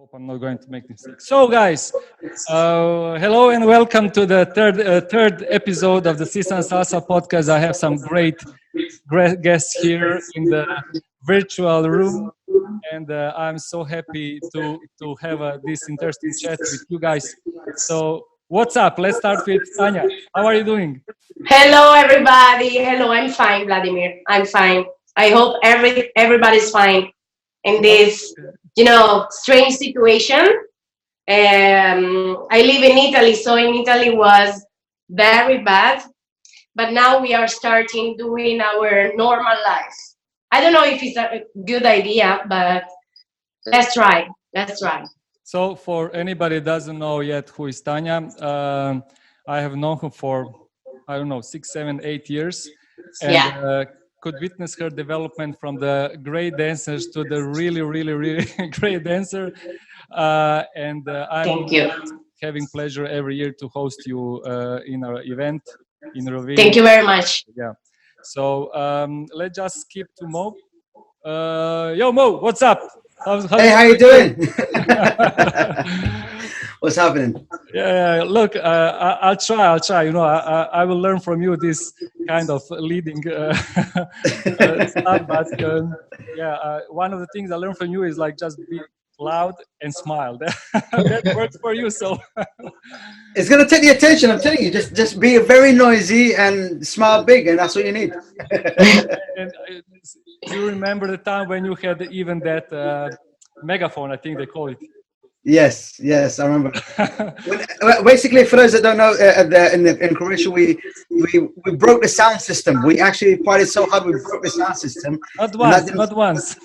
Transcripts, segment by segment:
Hope I'm not going to make mistake. So, guys, hello and welcome to the third episode of the SEASUNSALSA podcast. I have some great guests here in the virtual room, and I'm so happy to have this interesting chat with you guys. So, what's up? Let's start with Tanya. How are you doing? Hello, everybody. Hello, I'm fine, Vladimir. I'm fine. I hope everybody's fine in this, strange situation. I live in Italy, so in Italy was very bad, but now we are starting doing our normal lives. I don't know if it's a good idea, but let's try. Let's try. So, for anybody that doesn't know yet who is Tanya, I have known her for, I don't know, 6, 7, 8 years, and Yeah. could witness her development from the great dancers to the really great dancer. I'm Thank you. having pleasure every year to host you in our event in Rovin. Thank you very much. Yeah. So let's just skip to Mo. Yo, Mo, what's up? Hey, how you doing? What's happening? Yeah, look, I'll try. You know, I will learn from you this kind of leading stuff. But one of the things I learned from you is like just be loud and smile. That works for you. So It's gonna take the attention. I'm telling you, just be very noisy and smile big, and that's what you need. and do you remember the time when you had even that megaphone? I think they call it. Yes, I remember. Basically, for those that don't know, in Croatia, we broke the sound system. We actually partied so hard we broke the sound system. Not once.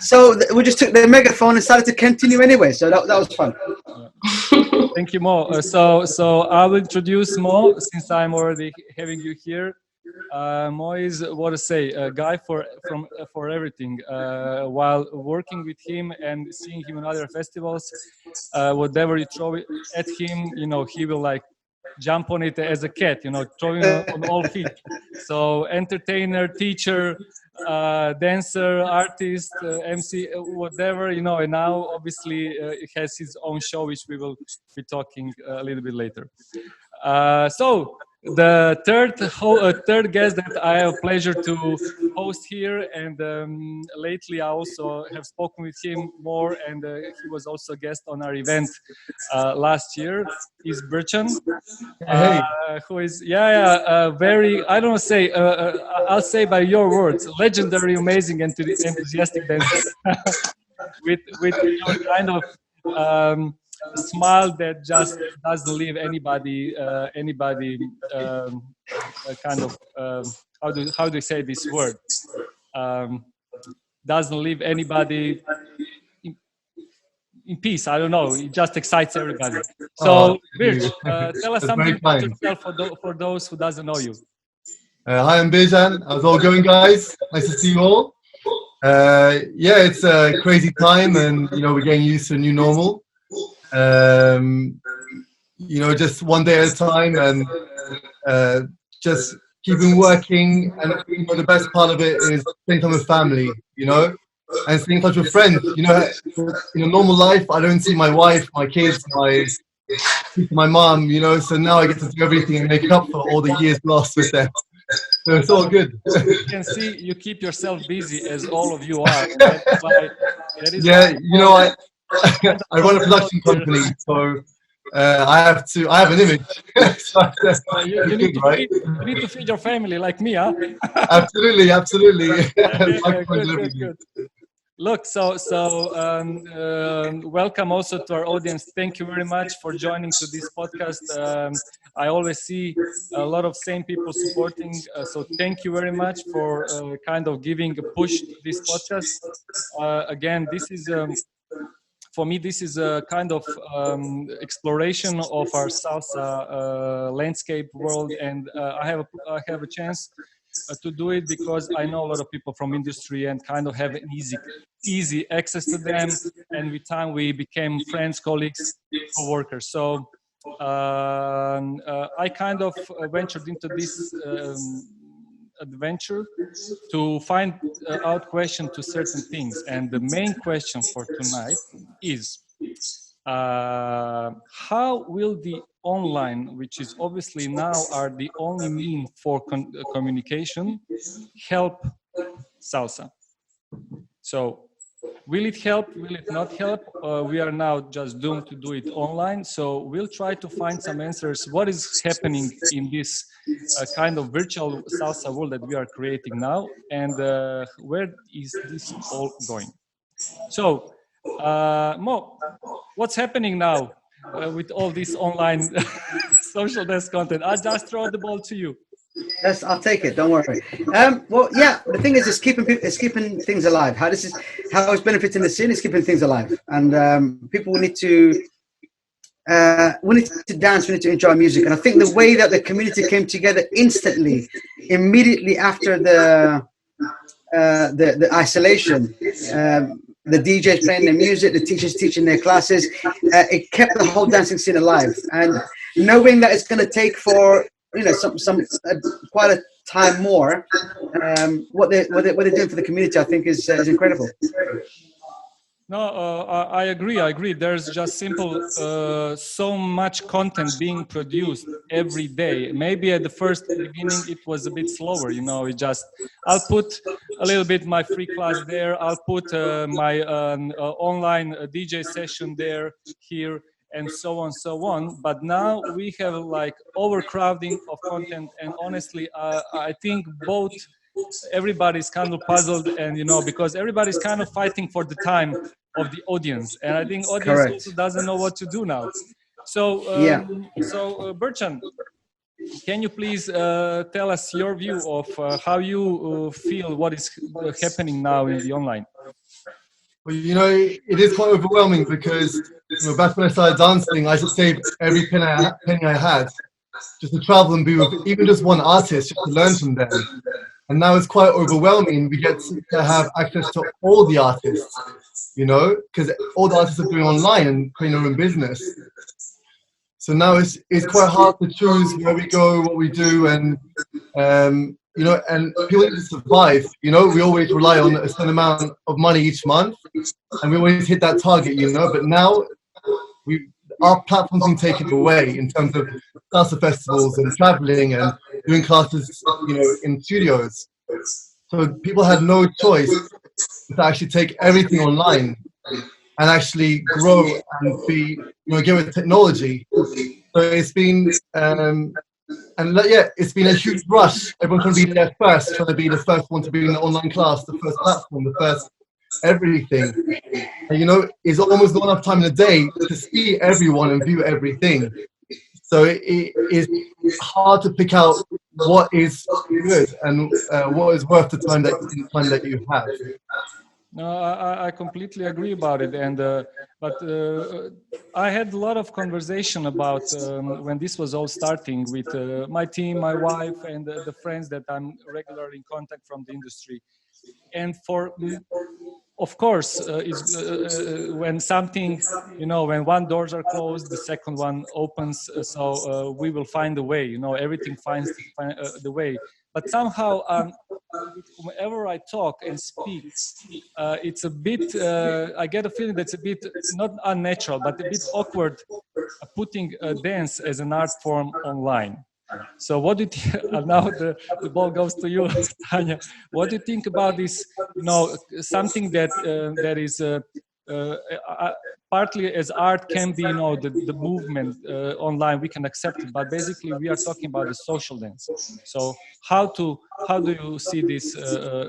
So we just took the megaphone and started to continue anyway. So that was fun. Thank you, Mo. So I will introduce Mo since I'm already having you here. Mo is what to say, a guy for everything. While working with him and seeing him in other festivals, whatever you throw at him, you know, he will like jump on it as a cat, you know, throwing on all feet. So entertainer, teacher, dancer, artist, MC, whatever, you know. And now obviously it has his own show, which we will be talking a little bit later. So the third guest that I have pleasure to host here, and lately I also have spoken with him more, and he was also a guest on our event last year, is Birchan, who is very, I don't say, I'll say by your words, legendary, amazing, enthusiastic dancer with your kind of smile that just doesn't leave anybody kind of how do you say this word, doesn't leave anybody in peace. I don't know, it just excites everybody. So Birch, tell us something about yourself for those who doesn't know you. Hi, I'm Birjan. How's it all going, guys? Nice to see you all. It's a crazy time, and we're getting used to a new normal. Just one day at a time, and just keeping working. And the best part of it is spending time with family, and staying in touch with friends. In a normal life, I don't see my wife, my kids, my mom. So now I get to do everything and make up for all the years lost with them. So it's all good. You can see you keep yourself busy, as all of you are. That's why, I run a production company, so I have an image. So you need to feed your family like me, huh? Absolutely. Good. Look, so welcome also to our audience. Thank you very much for joining to this podcast. I always see a lot of same people supporting, so thank you very much for kind of giving a push to this podcast. Again, this is for me, this is a kind of exploration of our salsa landscape world, and I have a chance to do it because I know a lot of people from industry and kind of have an easy access to them, and with time we became friends, colleagues, co-workers. So I kind of ventured into this adventure to find out question to certain things. And the main question for tonight is, how will the online, which is obviously now are the only mean for communication, help salsa? So will it help? Will it not help? We are now just doomed to do it online. So we'll try to find some answers. What is happening in this kind of virtual salsa world that we are creating now, and where is this all going? So, Mo, what's happening now with all this online social desk content? I'll just throw the ball to you. Yes, I'll take it. Don't worry. Well, yeah. The thing is, it's keeping things alive. How it's benefiting the scene is keeping things alive, and people need to dance. We need to enjoy music, and I think the way that the community came together instantly, immediately after the isolation. The DJs playing their music, the teachers teaching their classes. It kept the whole dancing scene alive, and knowing that it's going to take for some quite a time more. What they're doing for the community, I think, is incredible. No, I agree. There's just simple so much content being produced every day. Maybe at the first beginning it was a bit slower, it just, I'll put a little bit my free class there, I'll put my online DJ session there, here, and so on. But now we have like overcrowding of content, and honestly, I think both everybody's kind of puzzled, and because everybody's kind of fighting for the time of the audience, and I think audience Correct. also doesn't know what to do now. So Berchan, can you please tell us your view of how you feel what is happening now in the online? Well, it is quite overwhelming because back when I started dancing, I just saved every penny I had just to travel and be with even just one artist, just to learn from them. And now it's quite overwhelming. We get to have access to all the artists, because all the artists are doing online and creating their own business. So now it's quite hard to choose where we go, what we do, and and people need to survive. We always rely on a certain amount of money each month, and we always hit that target. But now our platform's been taken away in terms of salsa festivals and traveling and doing classes, in studios. So people had no choice to actually take everything online and actually grow and be, give it technology. So it's been, it's been a huge rush. Everyone's trying to be there first, trying to be the first one to be in the online class, the first platform, the first everything. And, it's almost not enough time in the day to see everyone and view everything. So it is hard to pick out what is good and what is worth the time that you have. No, I completely agree about it, and but I had a lot of conversation about when this was all starting with my team, my wife, and the friends that I'm regularly in contact from the industry. And of course, when something, when one doors are closed, the second one opens. So we will find a way. Everything finds the way. But somehow, whenever I talk and speak, it's a bit. I get a feeling that's a bit not unnatural, but a bit awkward, putting dance as an art form online. So what do you think? Now the ball goes to you, Tanya. What do you think about this? Something that is partly as art can be, the movement online. We can accept it, but basically we are talking about the social dance. So how do you see this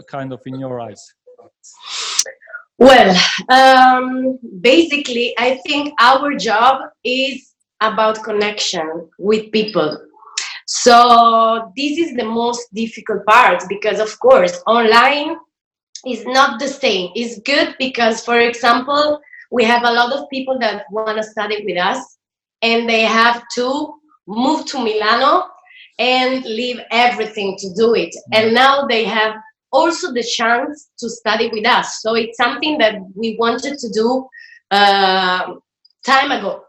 kind of in your eyes? Well, basically, I think our job is about connection with people. So this is the most difficult part, because of course online is not the same. It's good because, for example, we have a lot of people that want to study with us, and they have to move to Milano and leave everything to do it. And now they have also the chance to study with us. So it's something that we wanted to do time ago.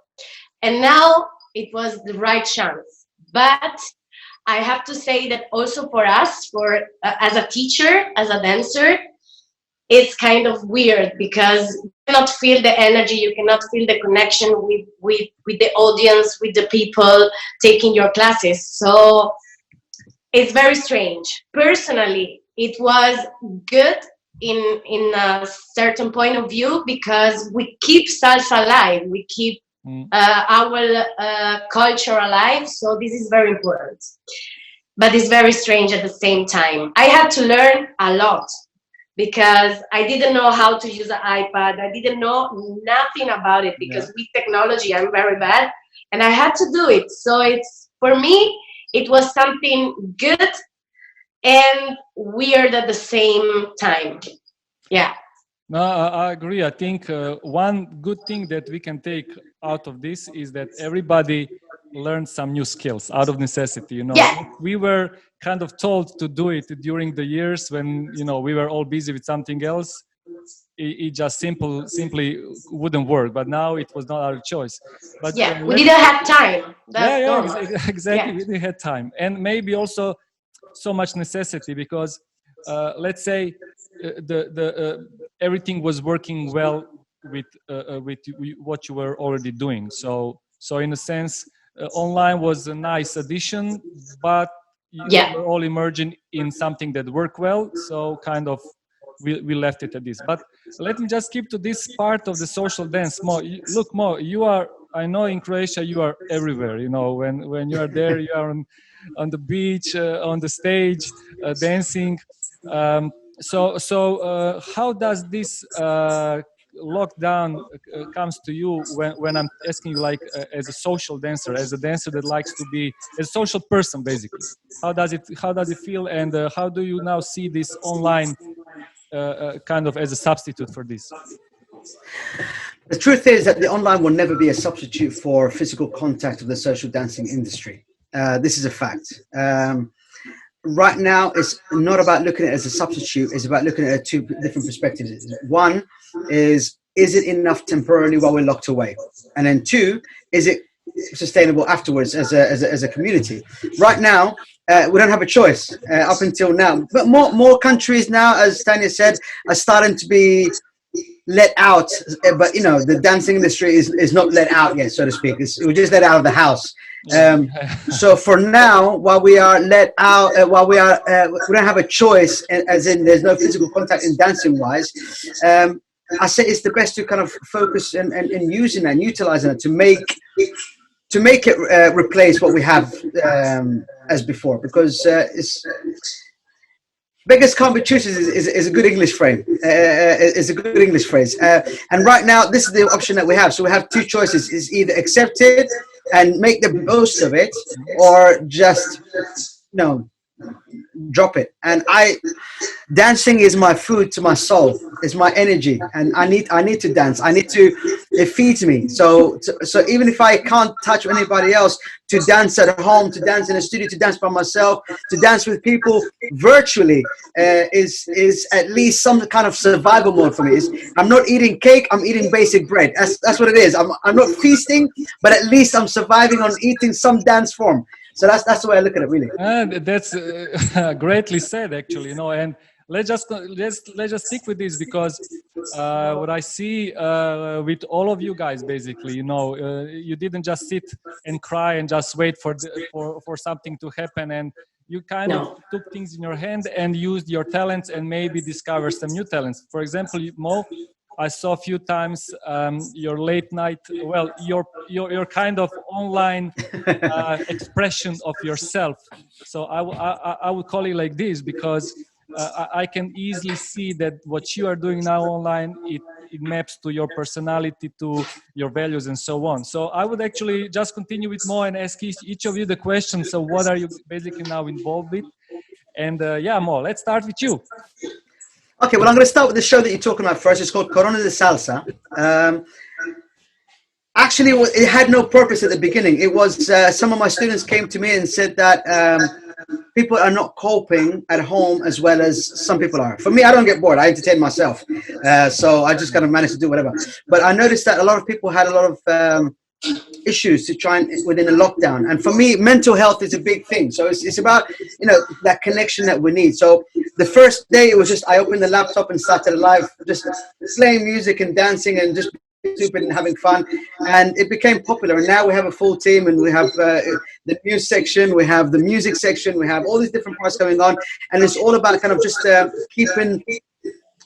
And now it was the right chance. But I have to say that also for us, for as a teacher, as a dancer, it's kind of weird because you cannot feel the energy, you cannot feel the connection with the audience, with the people taking your classes. So it's very strange. Personally, it was good in a certain point of view because we keep salsa alive, we keep our culture alive. So this is very important. But it's very strange at the same time. I had to learn a lot because I didn't know how to use an iPad. I didn't know nothing about it because with technology, I'm very bad. And I had to do it. So it's, for me, it was something good and weird at the same time. Yeah. No, I agree. I think one good thing that we can take out of this is that everybody learned some new skills out of necessity. You know, we were kind of told to do it during the years when, you know, we were all busy with something else. It just simply wouldn't work. But now it was not our choice. But we didn't have time. That's exactly. We didn't have time, and maybe also so much necessity because let's say everything was working well with what you were already doing. So in a sense, online was a nice addition, but you were all emerging in something that worked well. So kind of we left it at this. But let me just keep to this part of the social dance. Mo, look, Mo, you are. I know in Croatia you are everywhere. You know, when you are there, you are on the beach, on the stage, dancing. So how does this lockdown comes to you when I'm asking you, like, as a social dancer, as a dancer that likes to be a social person, basically? How does it feel, and how do you now see this online kind of as a substitute for this? The truth is that the online will never be a substitute for physical contact of the social dancing industry. This is a fact. Right now, it's not about looking at it as a substitute. It's about looking at it two different perspectives. One is it enough temporarily while we're locked away? And then two, is it sustainable afterwards as a community? Right now, we don't have a choice up until now. But more countries now, as Tanya said, are starting to be let out. But, you know, the dancing industry is not let out yet, so to speak. We're just let out of the house. So for now, while we are let out, we don't have a choice, as in there's no physical contact in dancing wise. I say it's the best to kind of focus and using and utilizing it to make it replace what we have as before, because it's beggars can't be choosers is a good English phrase. Is a good English phrase. And right now, this is the option that we have. So we have two choices: is either accept it and make the most of it, or just drop it. And dancing is my food to my soul. It's my energy, and I need to dance. It feeds me. So even if I can't touch anybody else, to dance at home, to dance in a studio, to dance by myself, to dance with people virtually is at least some kind of survival mode for me. I'm not eating cake, I'm eating basic bread. That's what it is. I'm not feasting, but at least I'm surviving on eating some dance form. So that's the way I look at it, really. That's greatly said, actually. You know, and let's just stick with this, because what I see with all of you guys, basically, you know, you didn't just sit and cry and just wait for something to happen, and you kind of took things in your hand and used your talents and maybe discovered some new talents. For example, Mo, I saw a few times your late night, your kind of online expression of yourself. So I would call it like this, because I can easily see that what you are doing now online, it maps to your personality, to your values, and so on. So I would actually just continue with Mo and ask each of you the question. So what are you basically now involved with? And Mo, let's start with you. Okay, well, I'm going to start with the show that you're talking about first. It's called Corona de Salsa. Actually, it had no purpose at the beginning. It was some of my students came to me and said that people are not coping at home as well as some people are. For me, I don't get bored. I entertain myself. So I just kind of managed to do whatever. But I noticed that a lot of people had a lot of issues to try and within a lockdown. And for me, mental health is a big thing. So it's about, that connection that we need. So the first day it was just, I opened the laptop and started live, just playing music and dancing and just stupid and having fun, and it became popular. And now we have a full team, and we have the news section, we have the music section, we have all these different parts going on, and it's all about kind of just keeping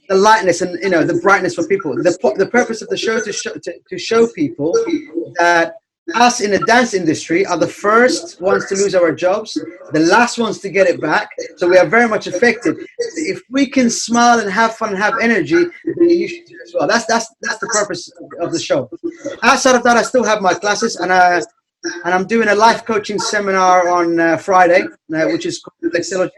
the lightness and the brightness for people. The purpose of the show to show people that us in the dance industry are the first ones to lose our jobs, the last ones to get it back. So we are very much affected. If we can smile and have fun and have energy, you should do as well. That's the purpose of the show. Outside of that, I still have my classes, and I'm doing a life coaching seminar on Friday, which is called Flexology,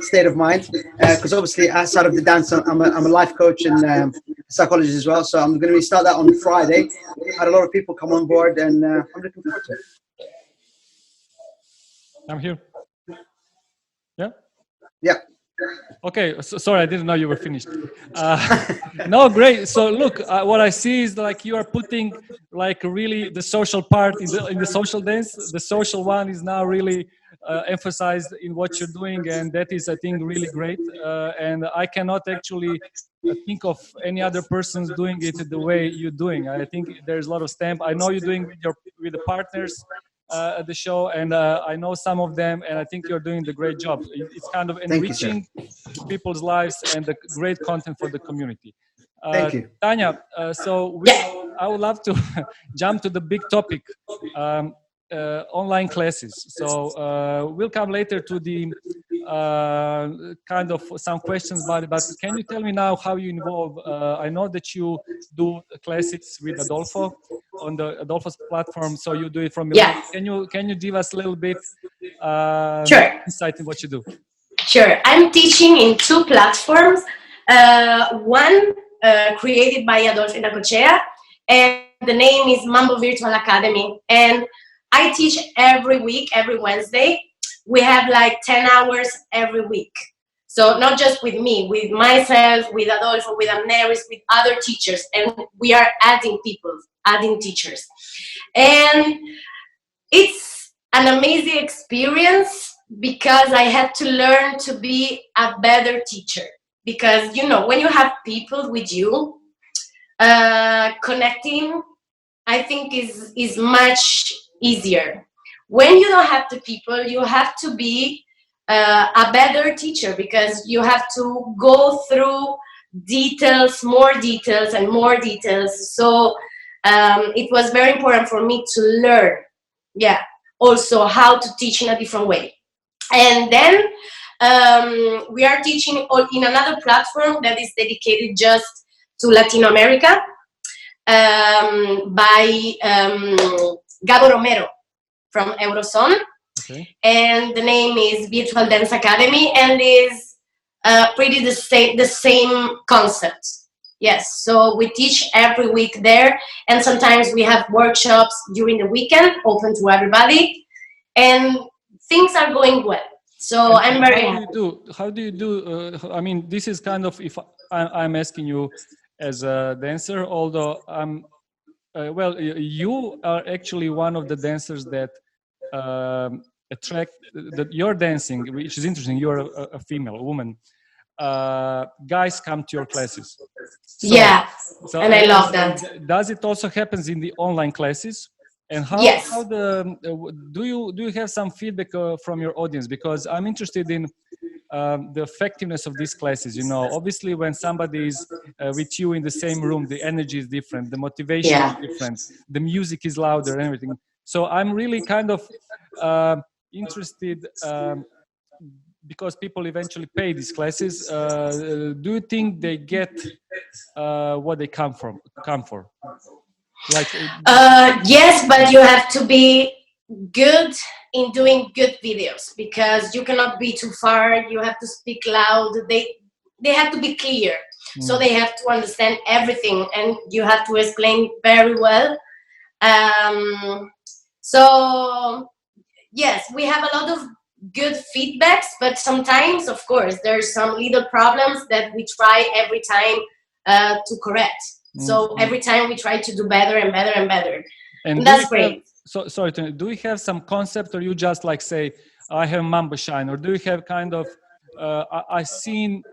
State of Mind, because obviously outside of the dance, I'm a life coach and psychologist as well. So I'm going to start that on Friday. Had a lot of people come on board, and I'm looking forward to it. I'm here. Yeah. Yeah. Okay, so, sorry, I didn't know you were finished. No, great. So look, what I see is like you are putting like really the social part in the social dance. The social one is now really emphasized in what you're doing, and that is, I think, really great. And I cannot actually think of any other persons doing it the way you're doing. I think there's a lot of stamp. I know you're doing with the partners at the show, and I know some of them, and I think you're doing the great job. It's kind of enriching people's lives and the great content for the community. Thank you, Tanya. I would love to jump to the big topic, online classes. So we'll come later to the kind of some questions about it, but can you tell me now how you involve? I know that you do classes with Adolfo on the Adolfo's platform, so you do it from Milan. Can you give us a little bit insight in what you do? Sure. I'm teaching in two platforms. One created by Adolfo Inacochea, and the name is Mambo Virtual Academy. And I teach every week, every Wednesday. We have like 10 hours every week. So not just with me, with myself, with Adolfo, with Amneris, with other teachers. And we are adding people, adding teachers. And it's an amazing experience because I had to learn to be a better teacher. Because, when you have people with you, connecting, I think is much easier. When you don't have the people, you have to be a better teacher, because you have to go through details, more details and more details. So it was very important for me to learn, also how to teach in a different way. And then we are teaching in another platform that is dedicated just to Latin America by Gabo Romero from Eurozone. Okay. And the name is Virtual Dance Academy, and is pretty the same concept. Yes, so we teach every week there, and sometimes we have workshops during the weekend, open to everybody, and things are going well. So I'm very happy. How do you do? I mean, this is kind of, if I'm asking you as a dancer, although you are actually one of the dancers that attract your dancing, which is interesting. You're a female, a woman. Guys come to your classes. So, and I love that. Does it also happens in the online classes? And how do you have some feedback from your audience? Because I'm interested in the effectiveness of these classes. Obviously when somebody is with you in the same room, the energy is different, the motivation is different, the music is louder and everything. So I'm really kind of interested, because people eventually pay these classes. Do you think they get what they come for? Yes, but you have to be good in doing good videos, because you cannot be too far. You have to speak loud. They have to be clear. So they have to understand everything, and you have to explain very well. So yes, we have a lot of good feedbacks, but sometimes, of course, there's some little problems that we try every time to correct. So every time we try to do better and better and better. And do you That's have, great. so sorry, do you have some concept, or you just like say, I have Mambo Shine, or do you have kind of, I seen,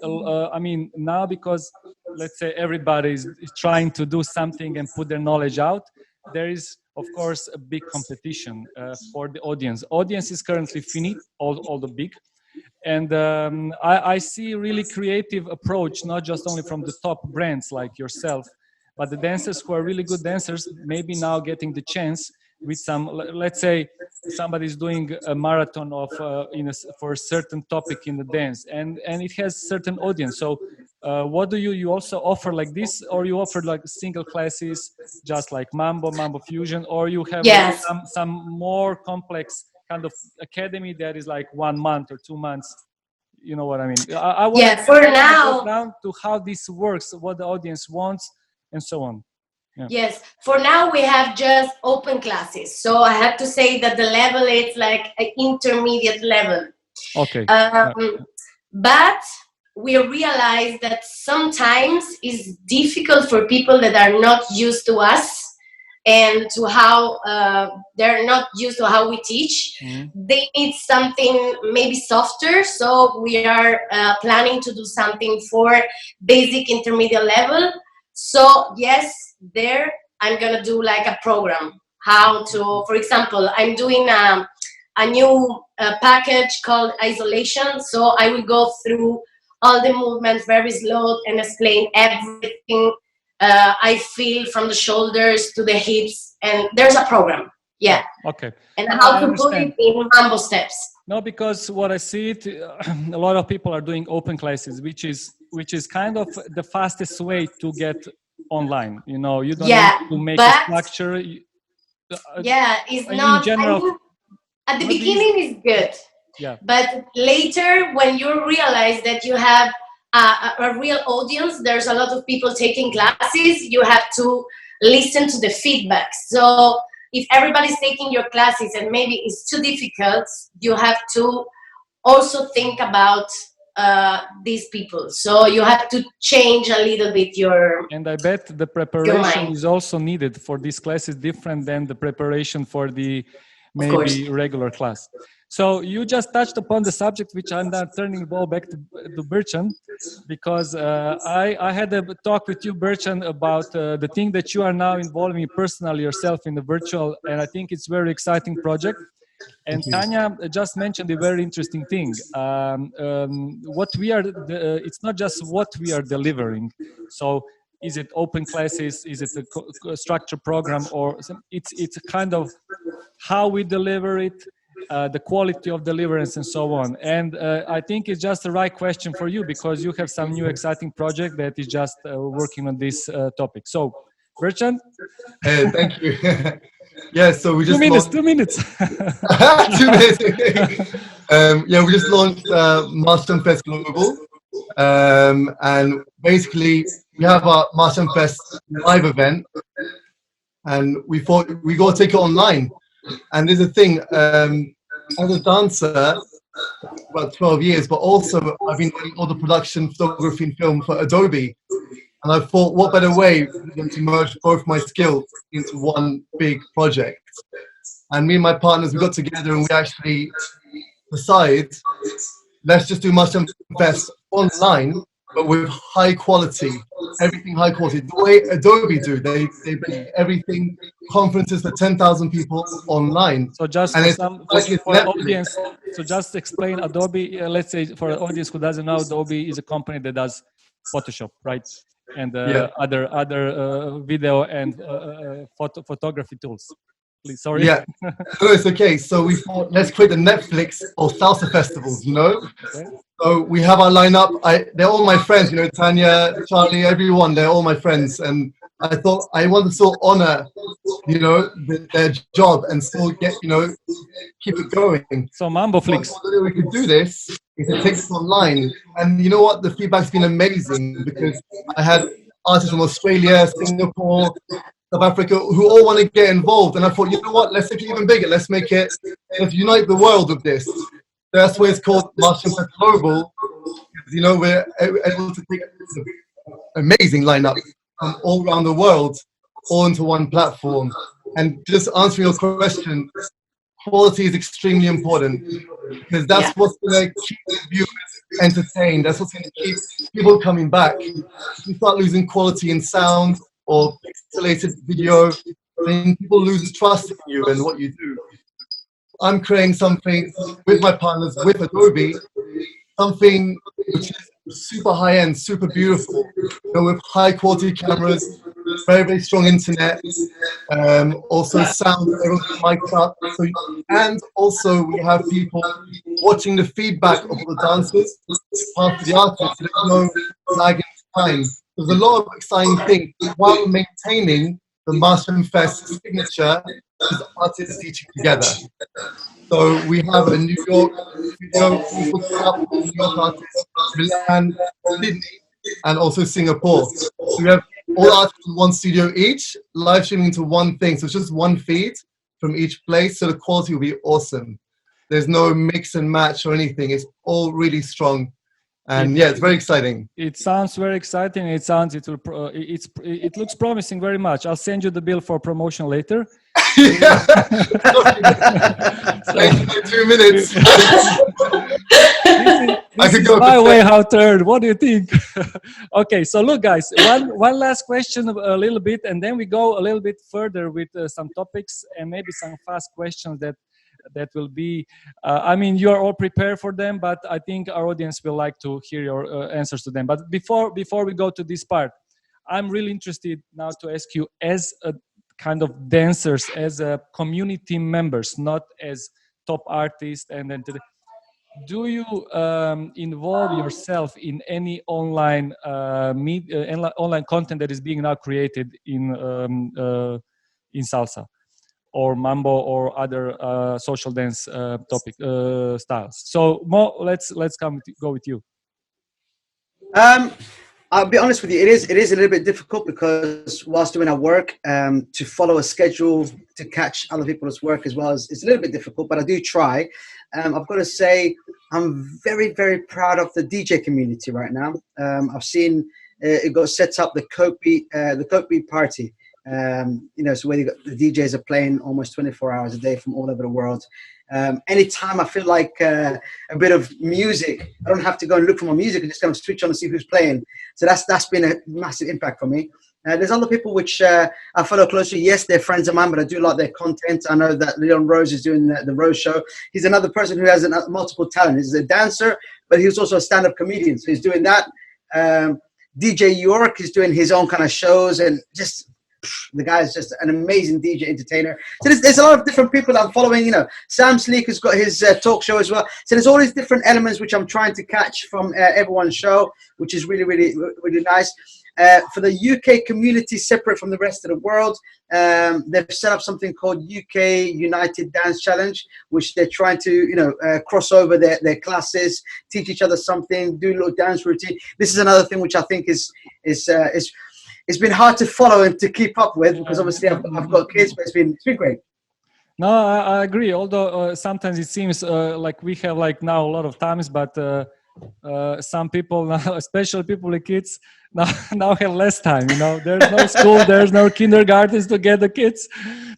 I mean, now because let's say everybody is trying to do something and put their knowledge out, there is, of course, a big competition for the audience. Audience is currently finite, all the big. And I see really creative approach, not just only from the top brands like yourself, but the dancers who are really good dancers, maybe now getting the chance with some, let's say somebody's doing a marathon of for a certain topic in the dance, and it has certain audience. So what do you also offer like this, or you offer like single classes, just like Mambo Fusion, or you have like Yes. some more complex kind of academy that is like 1 month or 2 months? You know what I mean? I want Yeah, for to go now, down to how this works, what the audience wants, and so on. Yeah. yes, for now we have just open classes. So I have to say that the level is like an intermediate level. Okay. But we realize that sometimes it's difficult for people that are not used to us and to how they're not used to how we teach. They need something maybe softer. So we are planning to do something for basic intermediate level. So yes, there I'm gonna do like a program. How to, for example, I'm doing a new package called isolation. So I will go through all the movements very slow and explain everything I feel from the shoulders to the hips. And there's a program. Yeah. Okay. And how to put understand. it in Mambo steps. No, because what I see it, a lot of people are doing open classes, which is kind of the fastest way to get online. You know, you don't need to make a structure. It's in not. general, I mean, at the beginning is good. Yeah. But later, when you realize that you have a real audience, there's a lot of people taking classes, you have to listen to the feedback. So if everybody's taking your classes and maybe it's too difficult, you have to also think about these people. So you have to change a little bit your. And I bet the preparation is also needed for this class is different than the preparation for the maybe regular class. So you just touched upon the subject, which I'm now turning the ball back to Berchan, because I had a talk with you, Berchan, about the thing that you are now involving personally yourself in the virtual, and I think it's a very exciting project. And Tanya just mentioned a very interesting thing. What we are, it's not just what we are delivering. So is it open classes? Is it a structured program? Or it's a kind of how we deliver it, the quality of deliverance, and so on. And I think it's just the right question for you because you have some new exciting project that is just working on this topic. So, Berchan? Thank you. Yeah, so we just 2 minutes. 2 minutes. Yeah, we just launched Master Fest Global, and basically we have our Master Fest live event, and we thought we got to take it online. And there's a thing, as a dancer, about 12 years, but also I've been doing all the production, photography, and film for Adobe. And I thought, what better way than to merge both my skills into one big project? And me and my partners, we got together and we actually decided, let's just do Mushroom Fest online, but with high quality, everything high quality. The way Adobe do, they bring everything, conferences for 10,000 people online. So just and for audience, so just explain Adobe, let's say for an audience who doesn't know, Adobe is a company that does Photoshop, right? And other video and photography tools. Please, sorry. Yeah, no, it's okay. So we thought, let's create the Netflix of salsa festivals, you know? Okay. So we have our lineup. They're all my friends, you know, Tanya, Charlie, everyone, they're all my friends. And I thought I want to still honor, you know, their job and still get, you know, keep it going. So Mambo Flix. So we could do this is to take this online. And you know what? The feedback's been amazing because I had artists from Australia, Singapore, South Africa, who all want to get involved. And I thought, you know what? Let's make it even bigger. Let's unite the world with this. That's why it's called Martial Fest Global. You know, we're able to take an amazing lineup from all around the world, all into one platform. And just answering your question, quality is extremely important because that's Yeah. what's going to keep viewers entertained. That's what's going to keep people coming back. If you start losing quality in sound or pixelated video, then people lose trust in you and what you do. I'm creating something with my partners, with Adobe, something which is super high end, super beautiful, with high quality cameras, very, very strong internet, also sound, everyone's mic'd up. So, and also we have people watching the feedback of all the dancers, pass to the artists, so there's no lag in time. There's a lot of exciting things while maintaining the Master and Fest signature as artists teaching together. So we have a New York studio, we put up New York artists, Milan, Sydney, and also Singapore. So we have all artists in one studio each, live streaming to one thing. So it's just one feed from each place. So the quality will be awesome. There's no mix and match or anything. It's all really strong. And yeah, it's very exciting. It sounds very exciting. It sounds it looks promising very much. I'll send you the bill for promotion later. Yeah. Thank you for 2 minutes. This is my way how to earn. What do you think? Okay, so look, guys, one last question, a little bit, and then we go a little bit further with some topics and maybe some fast questions that will be. I mean, you are all prepared for them, but I think our audience will like to hear your answers to them. But before we go to this part, I'm really interested now to ask you, as a kind of dancers, as a community members, not as top artists, and then do you involve yourself in any online online content that is being now created in salsa or mambo or other social dance topic styles? So Mo, let's go with you. I'll be honest with you. It is a little bit difficult because whilst doing our work, to follow a schedule to catch other people's work as well is a little bit difficult. But I do try. I've got to say, I'm very, very proud of the DJ community right now. I've seen it got set up, the Kopi party. So where the DJs are playing almost 24 hours a day from all over the world. Anytime I feel like a bit of music, I don't have to go and look for my music. I just kind of switch on and see who's playing. So that's been a massive impact for me. There's other people which I follow closely. Yes, they're friends of mine, but I do like their content. I know that Leon Rose is doing the Rose Show. He's another person who has multiple talent. He's a dancer, but he's also a stand-up comedian. So he's doing that. DJ York is doing his own kind of shows, and just the guy is just an amazing DJ entertainer. So there's a lot of different people I'm following. Sam Sleek has got his talk show as well. So there's all these different elements which I'm trying to catch from everyone's show, which is really, really, really nice. For the UK community, separate from the rest of the world, they've set up something called UK United Dance Challenge, which they're trying to, cross over their classes, teach each other something, do a little dance routine. This is another thing which I think is it's been hard to follow and to keep up with because obviously I've got kids, but it's been great. No, I agree. Although sometimes it seems like we have now a lot of times, but some people now, especially people with kids, now have less time. There's no school, there's no kindergartens to get the kids,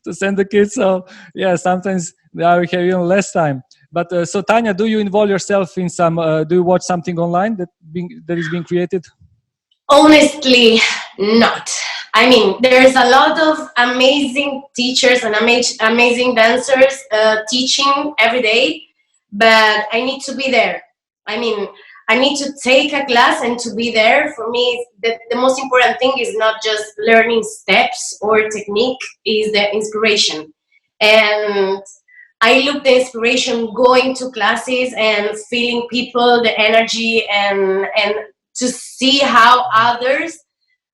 to send the kids. So yeah, sometimes now we have even less time. But so Tanya, do you involve yourself in some? Do you watch something online that is being created? Honestly, not. I mean, there's a lot of amazing teachers and amazing dancers teaching every day, but I need to be there. I mean, I need to take a class and to be there. For me, the most important thing is not just learning steps or technique, is the inspiration. And I look the inspiration going to classes and feeling people, the energy, and to see how others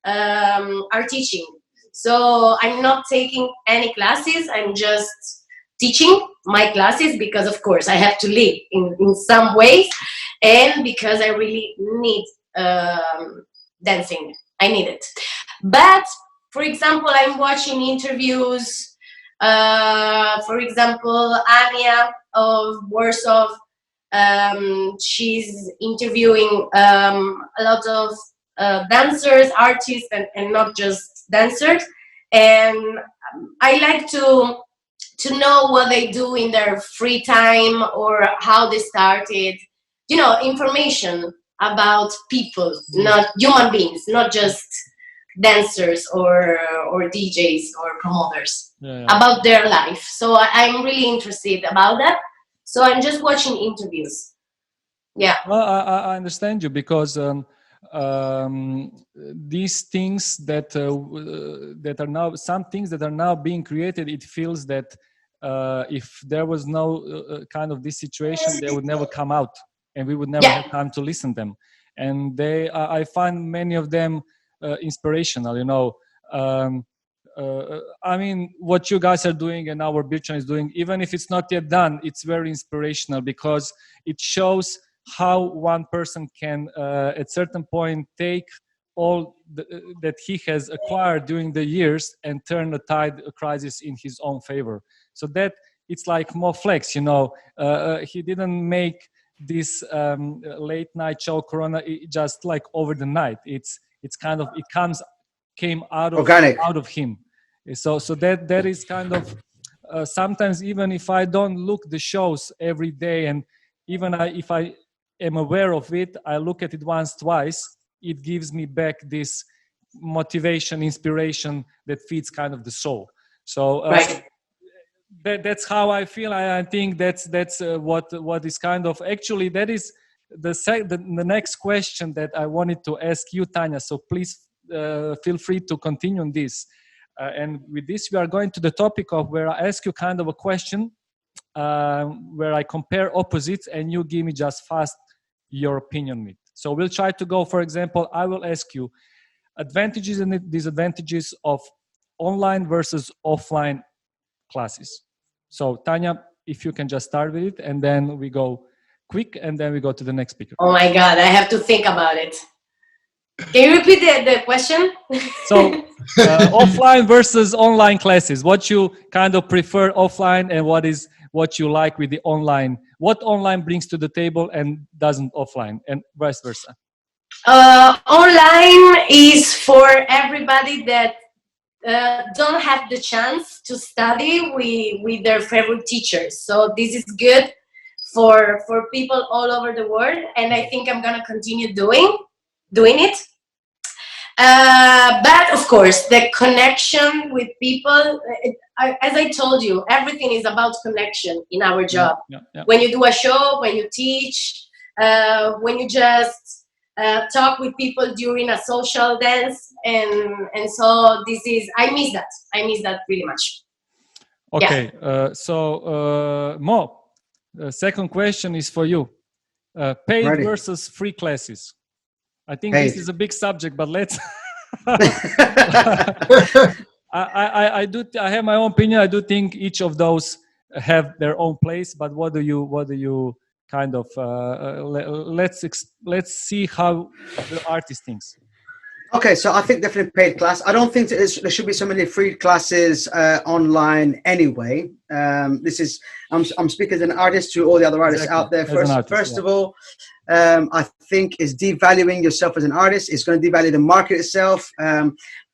are teaching. So I'm not taking any classes. I'm just teaching my classes because, of course, I have to live in some ways, and because I really need dancing. I need it. But, for example, I'm watching interviews. For example, Anya of Warsaw. She's interviewing a lot of dancers, artists, and not just dancers. And I like to know what they do in their free time or how they started. Information about people, not human beings, not just dancers or DJs or promoters, about their life. So I'm really interested about that. So I'm just watching interviews. Yeah. Well, I understand you because these things that are now, some things that are now being created, it feels that if there was no kind of this situation, they would never come out, and we would never have time to listen to them. And I find many of them inspirational. I mean, what you guys are doing and our Birchan is doing, even if it's not yet done, it's very inspirational because it shows how one person can, at certain point, take all that he has acquired during the years and turn the tide crisis in his own favor. So that it's like more flex. He didn't make this late night show Corona just like over the night. It's kind of, came out of organic, out of him. So that is kind of sometimes, even if I don't look the shows every day, and even if I am aware of it, I look at it once, twice, it gives me back this motivation, inspiration that feeds kind of the soul. So right. That's how I feel. I think that's what is kind of, actually, that is the next question that I wanted to ask you, Tanya. So please feel free to continue on this. And with this, we are going to the topic of where I ask you kind of a question where I compare opposites and you give me just fast your opinion on it. So we'll try to go, for example, I will ask you advantages and disadvantages of online versus offline classes. So Tanya, if you can just start with it, and then we go quick, and then we go to the next speaker. Oh my God, I have to think about it. Can you repeat the question? So offline versus online classes, what you kind of prefer offline, and what you like with the online, what online brings to the table and doesn't offline, and vice versa. Online is for everybody that don't have the chance to study with their favorite teachers. So this is good for people all over the world, and I think I'm gonna continue doing it. But of course, the connection with people, as I told you, everything is about connection in our job. Yeah. When you do a show, when you teach, when you just talk with people during a social dance, and so this is, I miss that really much. Okay. So Mo, second question is for you. Paid Ready. versus free classes. I think Paid. this is a big subject, but let's I have my own opinion. I do think each of those have their own place, but what do you kind of let's see how the artist thinks. Okay, so I think definitely paid class. I don't think there should be so many free classes online anyway. I'm speaking as an artist to all the other artists out there. First of all, I think is devaluing yourself as an artist. It's going to devalue the market itself.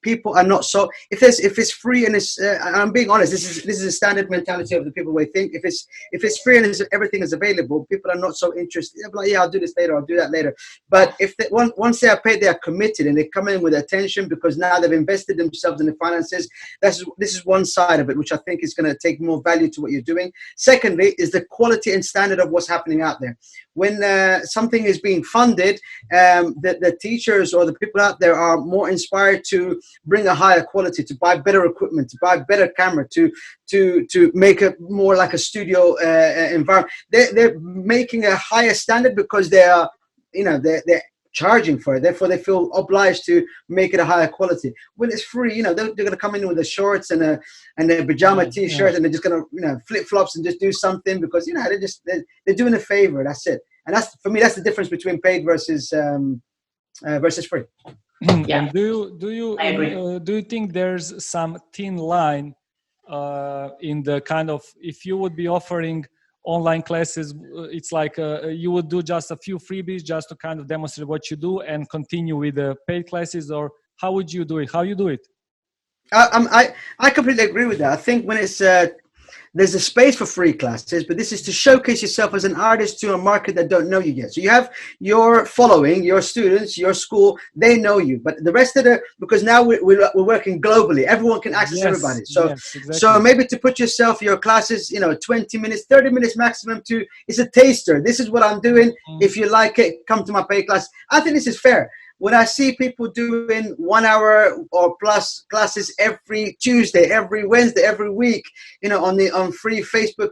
People are not so. If it's free and it's, I'm being honest. This is a standard mentality of the people we think. If it's free and everything is available, people are not so interested. They're like, yeah, I'll do this later. I'll do that later. But if once they are paid, they are committed and they come in with attention because now they've invested themselves in the finances. This is one side of it, which I think is going to take more value to what you're doing. Secondly, is the quality and standard of what's happening out there. When something is being funded, the teachers or the people out there are more inspired to bring a higher quality, to buy better equipment, to buy better camera, to make it more like a studio environment. They're making a higher standard because they're charging for it. Therefore, they feel obliged to make it a higher quality. When it's free, they're going to come in with the shorts and a pajama t-shirt, and they're just going to flip flops and just do something because they're doing a favor. That's it. And for me, that's the difference between paid versus free. Yeah. And do you think there's some thin line in the kind of, if you would be offering online classes, it's like you would do just a few freebies just to kind of demonstrate what you do and continue with the paid classes, or how would you do it? How you do it? I completely agree with that. I think when it's there's a space for free classes, but this is to showcase yourself as an artist to a market that don't know you yet. So you have your following, your students, your school, they know you, but the rest of the, because now we're working globally, everyone can access Yes, everybody. So yes, so exactly. maybe to put yourself, your classes, 20 minutes, 30 minutes maximum, to it's a taster. This is what I'm doing. Mm. If you like it, come to my paid class. I think this is fair. When I see people doing 1 hour or plus classes every Tuesday, every Wednesday, every week, on free Facebook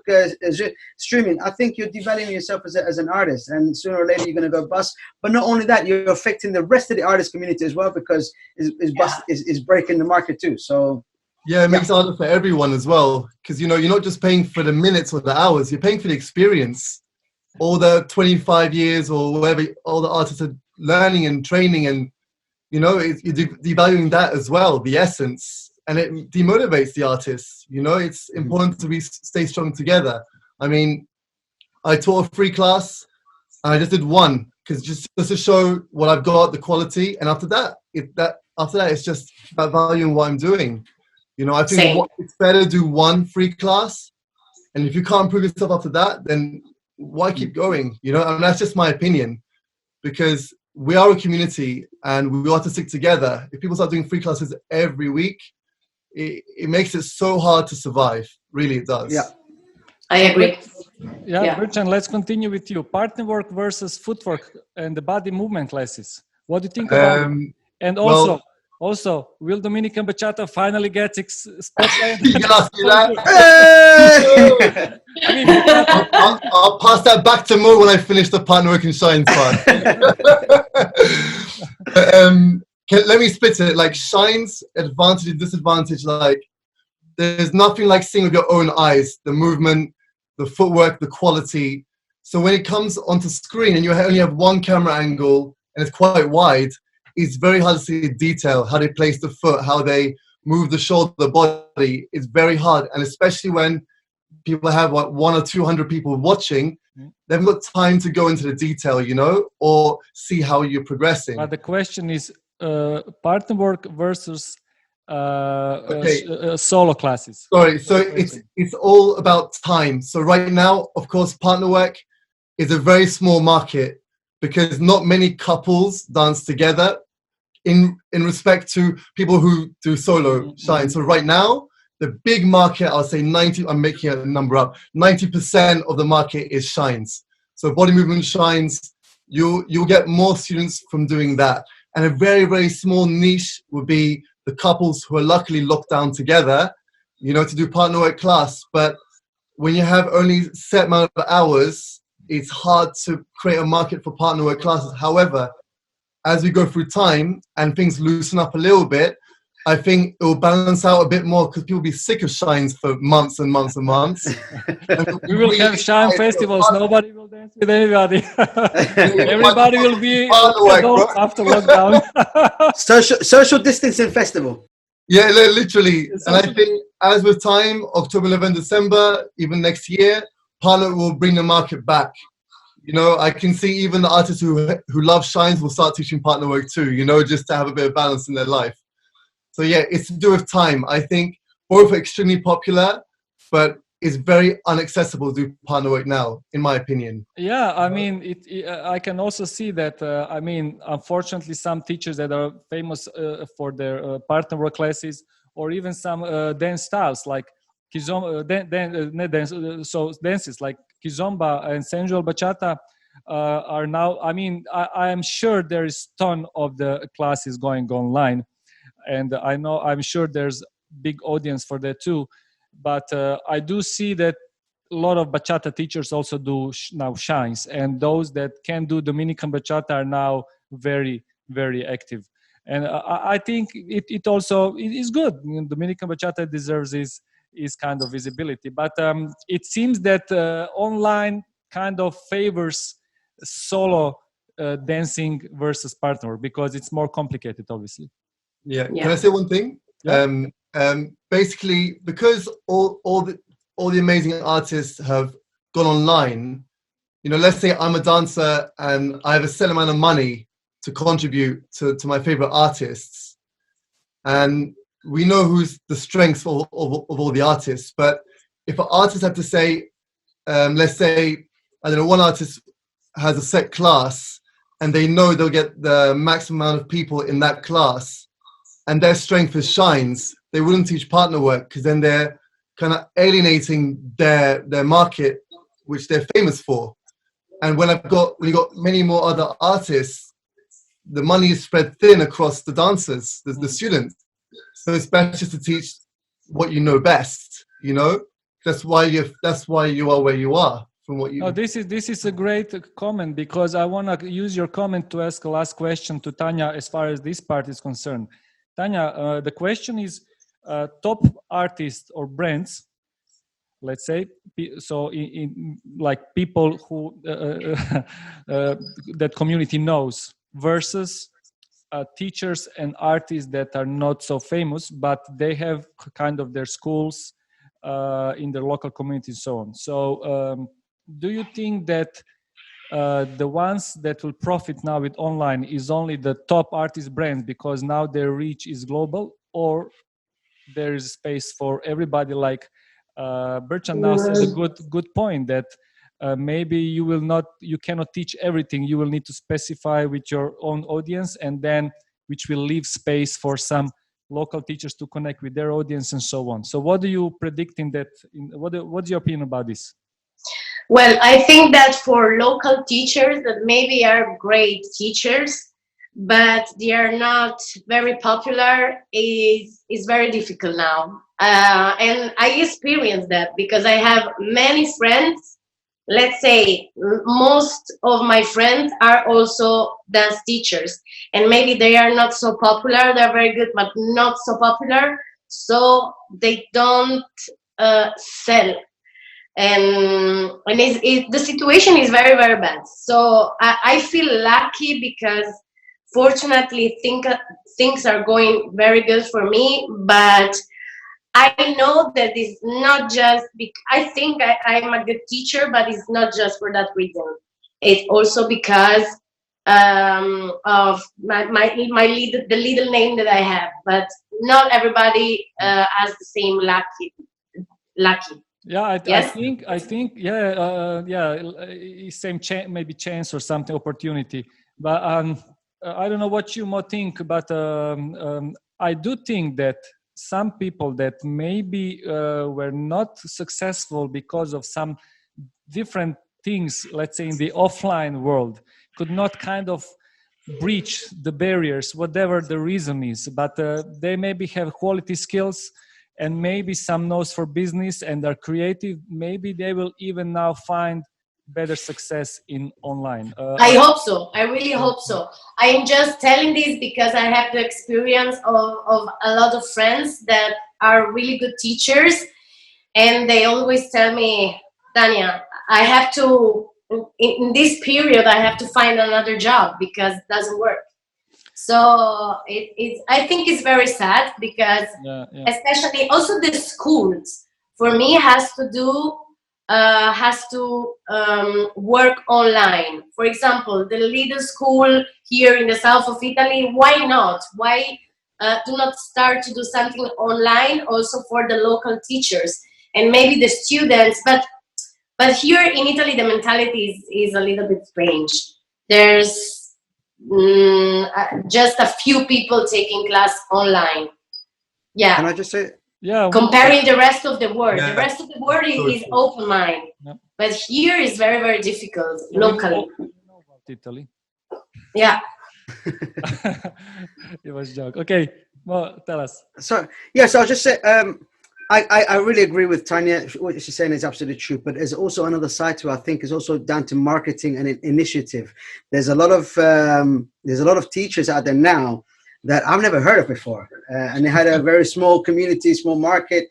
streaming, I think you're devaluing yourself as an artist, and sooner or later you're going to go bust. But not only that, you're affecting the rest of the artist community as well, because is breaking the market too. So Yeah, it yeah, makes it harder for everyone as well, because you're not just paying for the minutes or the hours, you're paying for the experience. All the 25 years or whatever all the artists are learning and training, and you're devaluing that as well, the essence, and it demotivates the artists. It's important to stay strong together. I mean, I taught a free class and I just did one, because just to show what I've got, the quality, and after that it's just about valuing what I'm doing. I think Same. it's better to do one free class, and if you can't prove yourself after that, then why keep going? And that's just my opinion, because we are a community and we ought to stick together. If people start doing free classes every week, it makes it so hard to survive. Really, it does. yeah. I So agree. yeah, Yeah. Bertrand, let's continue with you. Partner work versus footwork and the body movement classes. What do you think about it? And Well, also, will Dominican bachata finally get its spotlight? you can ask me So that. good. Hey! I mean, bachata, I'll pass that back to Mo when I finish the partner working shines part. But, let me split it. Like shines, advantage and disadvantage. Like there's nothing like seeing with your own eyes the movement, the footwork, the quality. So when it comes onto screen and you only have one camera angle and it's quite wide, it's very hard to see detail, how they place the foot, how they move the shoulder, the body. It's very hard, and especially when people have what 100 or 200 people watching, they haven't got time to go into the detail, or see how you're progressing. but the question is partner work versus Okay. solo classes. Sorry, so That's the it's question. it's all about time. So right now, of course, partner work is a very small market because not many couples dance together in respect to people who do solo shine. So right now, the big market, I'll say 90, I'm making a number up, 90% of the market is shines. So body movement shines, you'll get more students from doing that. And a very, very small niche would be the couples who are luckily locked down together, to do partner work class. But when you have only set amount of hours, it's hard to create a market for partner work classes. However, as we go through time and things loosen up a little bit, I think it will balance out a bit more because people will be sick of shines for months and months and months. We will have shine festivals. Nobody will dance with anybody. Everybody will be adults after lockdown. social distancing festival. Yeah, literally. It's And I also- think as with time, October, November, December, even next year, partner will bring the market back. I can see even the artists who love shines will start teaching partner work too, just to have a bit of balance in their life. So yeah, it's to do with time. I think both are extremely popular, but it's very inaccessible to do partner work now, in my opinion. Yeah, I mean, I can also see that. Unfortunately, some teachers that are famous for their partner work classes, or even some dance styles like kizomba, not dance, so dances like kizomba and sensual bachata are now. I mean, I am sure there is ton of the classes going online, and I'm sure there's big audience for that too. But I do see that a lot of bachata teachers also do now shines, and those that can do Dominican bachata are now very, very active. And I think it also it is good. Dominican bachata deserves is kind of visibility, but it seems that online kind of favors solo dancing versus partner because it's more complicated, obviously. Yeah. Yeah. Can I say one thing? Yeah. Basically, because all the amazing artists have gone online, let's say I'm a dancer and I have a set amount of money to contribute to my favorite artists. And we know who's the strengths of all the artists. But if an artist had to say, let's say, I don't know, one artist has a set class and they know they'll get the maximum amount of people in that class and their strength is shines, they wouldn't teach partner work because then they're kind of alienating their market, which they're famous for. And when you got many more other artists, the money is spread thin across the dancers, the students. So it's better just to teach what you know best, you know? That's why you are where you are. From what you. Oh, this is a great comment, because I want to use your comment to ask a last question to Tanya as far as this part is concerned. Tanya, the question is top artists or brands, let's say, so in like people who that community knows versus teachers and artists that are not so famous, but they have kind of their schools in their local community and so on. So do you think that the ones that will profit now with online is only the top artist brands because now their reach is global, or there is space for everybody? Like Bertrand now said a good point that maybe you cannot teach everything. You will need to specify with your own audience, and then which will leave space for some local teachers to connect with their audience and so on. So what do you predict in that? What's your opinion about this? Well, I think that for local teachers that maybe are great teachers, but they are not very popular, is very difficult now. And I experience that because I have many friends. Let's say most of my friends are also dance teachers, and maybe they are not so popular. They're very good, but not so popular. So they don't sell. And the situation is very, very bad. So I feel lucky because fortunately things are going very good for me. But I know that it's not just I think I'm a good teacher, but it's not just for that reason. It's also because of the little name that I have. But not everybody has the same lucky. Yeah, Yes? I think, same maybe chance or something, opportunity. But I don't know what you might think, but I do think that some people that maybe were not successful because of some different things, let's say in the offline world, could not kind of breach the barriers, whatever the reason is. But they maybe have quality skills, and maybe some knows for business and are creative. Maybe they will even now find better success in online. I hope so. I really hope so. I am just telling this because I have the experience of a lot of friends that are really good teachers, and they always tell me, Tanya, I have to, in this period, I have to find another job because it doesn't work. So I think it's very sad because especially also the schools for me has to work online. For example, the little school here in the south of Italy, why not? Why do not start to do something online also for the local teachers and maybe the students? But here in Italy, the mentality is a little bit strange. There's just a few people taking class online. Yeah. Can I just say? Yeah. Comparing the rest of the world, the rest of the world is open mind, but here is very, very difficult locally. You know about Italy. Yeah. It was a joke. Okay, well, tell us. So I'll just say, I really agree with Tanya. What she's saying is absolutely true. But there's also another side to it, I think, is also down to marketing and initiative. There's a lot of teachers out there now that I've never heard of before, and they had a very small community, small market,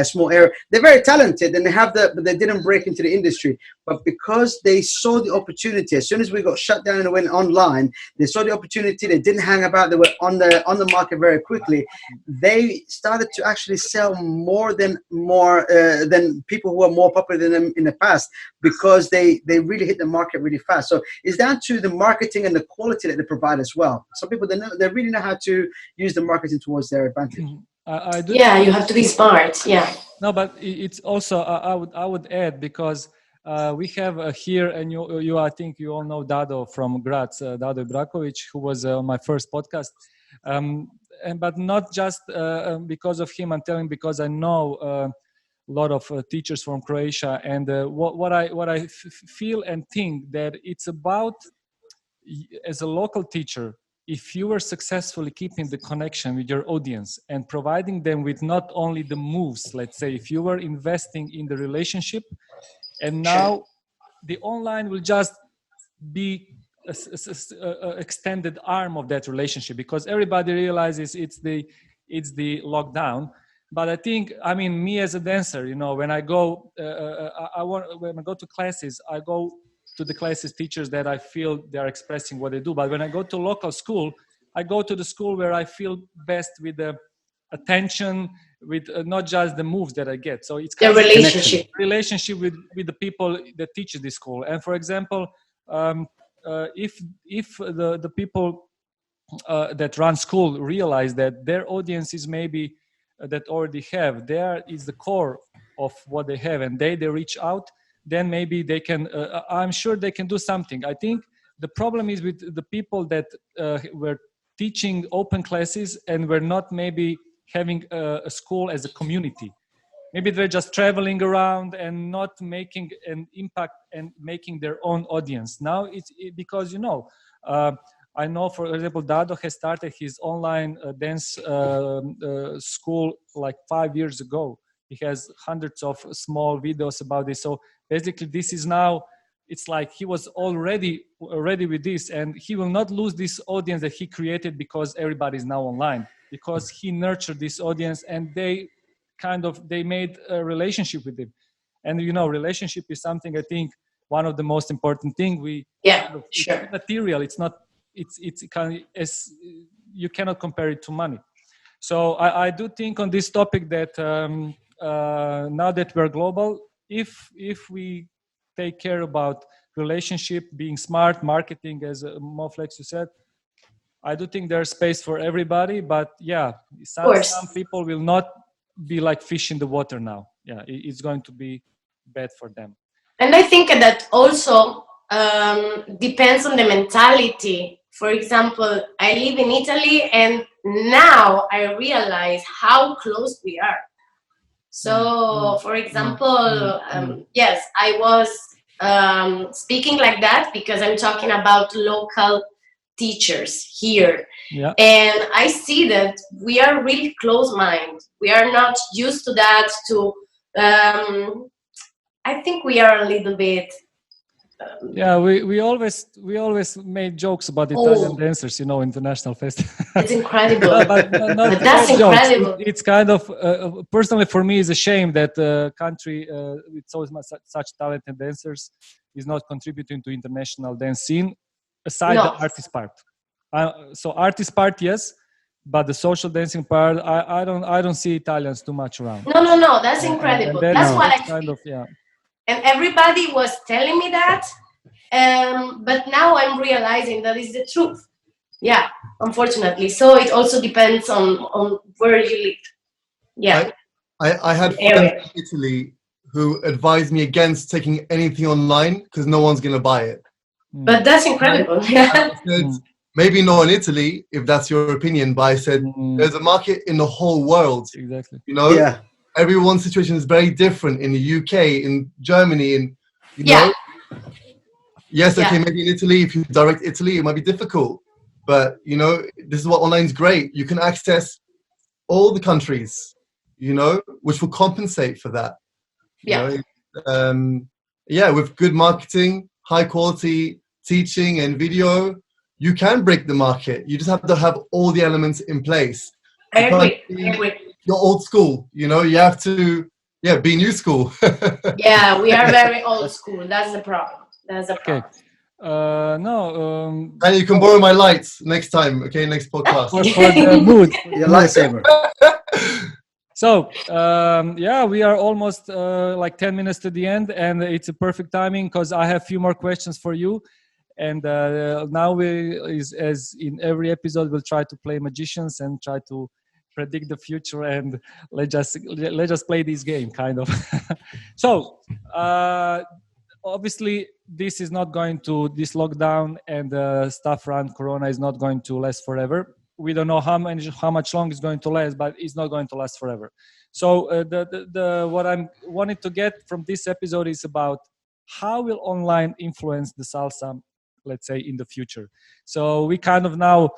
small area. They're very talented, and but they didn't break into the industry. But because they saw the opportunity, as soon as we got shut down and went online, they saw the opportunity. They didn't hang about. They were on the market very quickly. They started to actually sell more than people who were more popular than them in the past, because they really hit the market really fast. So it's down to the marketing and the quality that they provide as well. Some people they really know how to use the marketing towards their advantage. I do. Yeah, you have to be smart. Yeah. No, but it's also I would add, because we have here, and you I think you all know Dado from Graz, Dado Ibrakovic, who was on my first podcast, but not just because of him. I'm telling, because I know a lot of teachers from Croatia, and what I feel and think that it's about, as a local teacher, if you were successfully keeping the connection with your audience and providing them with not only the moves, let's say, if you were investing in the relationship, and now the online will just be a extended arm of that relationship, because everybody realizes it's the lockdown. But I think, I mean, me as a dancer, you know, when I go, when I go to classes, I go to the classes teachers that I feel they're expressing what they do. But when I go to local school, I go to the school where I feel best with the attention, with not just the moves that I get. So it's kind The of relationship. with the people that teach this school. And for example, if the people that run school realize that their audience is maybe that already have, there is the core of what they have, and they reach out, then maybe they can, I'm sure they can do something. I think the problem is with the people that were teaching open classes and were not maybe having a school as a community. Maybe they're just traveling around and not making an impact and making their own audience. Now it's because, you know, I know, for example, Dado has started his online dance school like 5 years ago. He has hundreds of small videos about this. So basically, this is now, it's like he was already ready with this, and he will not lose this audience that he created because everybody is now online, because he nurtured this audience and they made a relationship with him. And you know, relationship is something, I think, one of the most important thing. Yeah, It's sure. material. It's not. It's kind of, as you cannot compare it to money. So I do think on this topic that now that we're global, if we take care about relationship, being smart, marketing, as Moflex you said, I do think there's space for everybody. But yeah, some people will not be like fish in the water now. Yeah, it's going to be bad for them. And I think that also depends on the mentality. For example, I live in Italy, and now I realize how close we are. So, for example, yes, I was speaking like that because I'm talking about local teachers here. Yeah. And I see that we are really close-minded. We are not used to that. I think we are a little bit. Yeah, we always made jokes about Italian dancers, you know, international festival. It's incredible. but that's incredible. It's kind of personally for me, it's a shame that a country with such talented dancers is not contributing to international dance scene, aside the artist part. So artist part, yes, but the social dancing part, I don't see Italians too much around. No, that's incredible. That's what I kind of, yeah. And everybody was telling me that, but now I'm realizing that is the truth. Yeah, unfortunately. So it also depends on where you live. Yeah. I had friends in Italy who advised me against taking anything online because no one's going to buy it. But that's incredible. I said, maybe not in Italy, if that's your opinion, but I said, there's a market in the whole world. Exactly. You know? Yeah. Everyone's situation is very different in the UK, in Germany, and you know. Yes, okay, maybe in Italy, if you direct Italy, it might be difficult. But you know, this is what online is great. You can access all the countries, you know, which will compensate for that. You know? With good marketing, high quality teaching and video, you can break the market. You just have to have all the elements in place. I agree. You're old school, you know, you have to be new school. Yeah, we are very old school. That's the problem. Okay. And you can borrow my lights next time, okay, next podcast. for the mood. Your lightsaber. So we are almost like 10 minutes to the end, and it's a perfect timing because I have a few more questions for you. And now as in every episode, we'll try to play magicians and try to predict the future, and let's just play this game, kind of. So obviously this is not going to, this lockdown and stuff around corona is not going to last forever. We don't know how much long it's going to last, but it's not going to last forever. So the what I'm wanting to get from this episode is about how will online influence the salsa, let's say, in the future. So we kind of now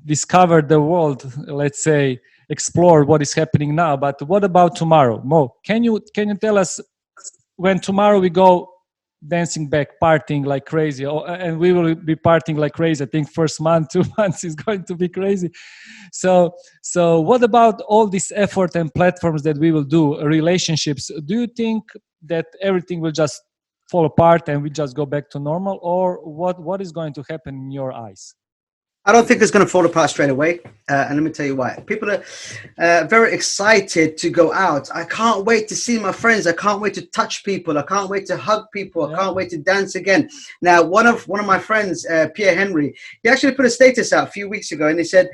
discovered the world, let's say, explore what is happening now. But what about tomorrow? Mo, can you tell us, when tomorrow we go dancing back, partying like crazy, and we will be partying like crazy. I think first month, 2 months is going to be crazy. So what about all this effort and platforms that we will do, relationships? Do you think that everything will just fall apart and we just go back to normal, or what is going to happen in your eyes? I don't think it's going to fall apart straight away. And let me tell you why. People are very excited to go out. I can't wait to see my friends. I can't wait to touch people. I can't wait to hug people. I can't wait to dance again. Now, one of my friends, Pierre Henry, he actually put a status out a few weeks ago, and he said,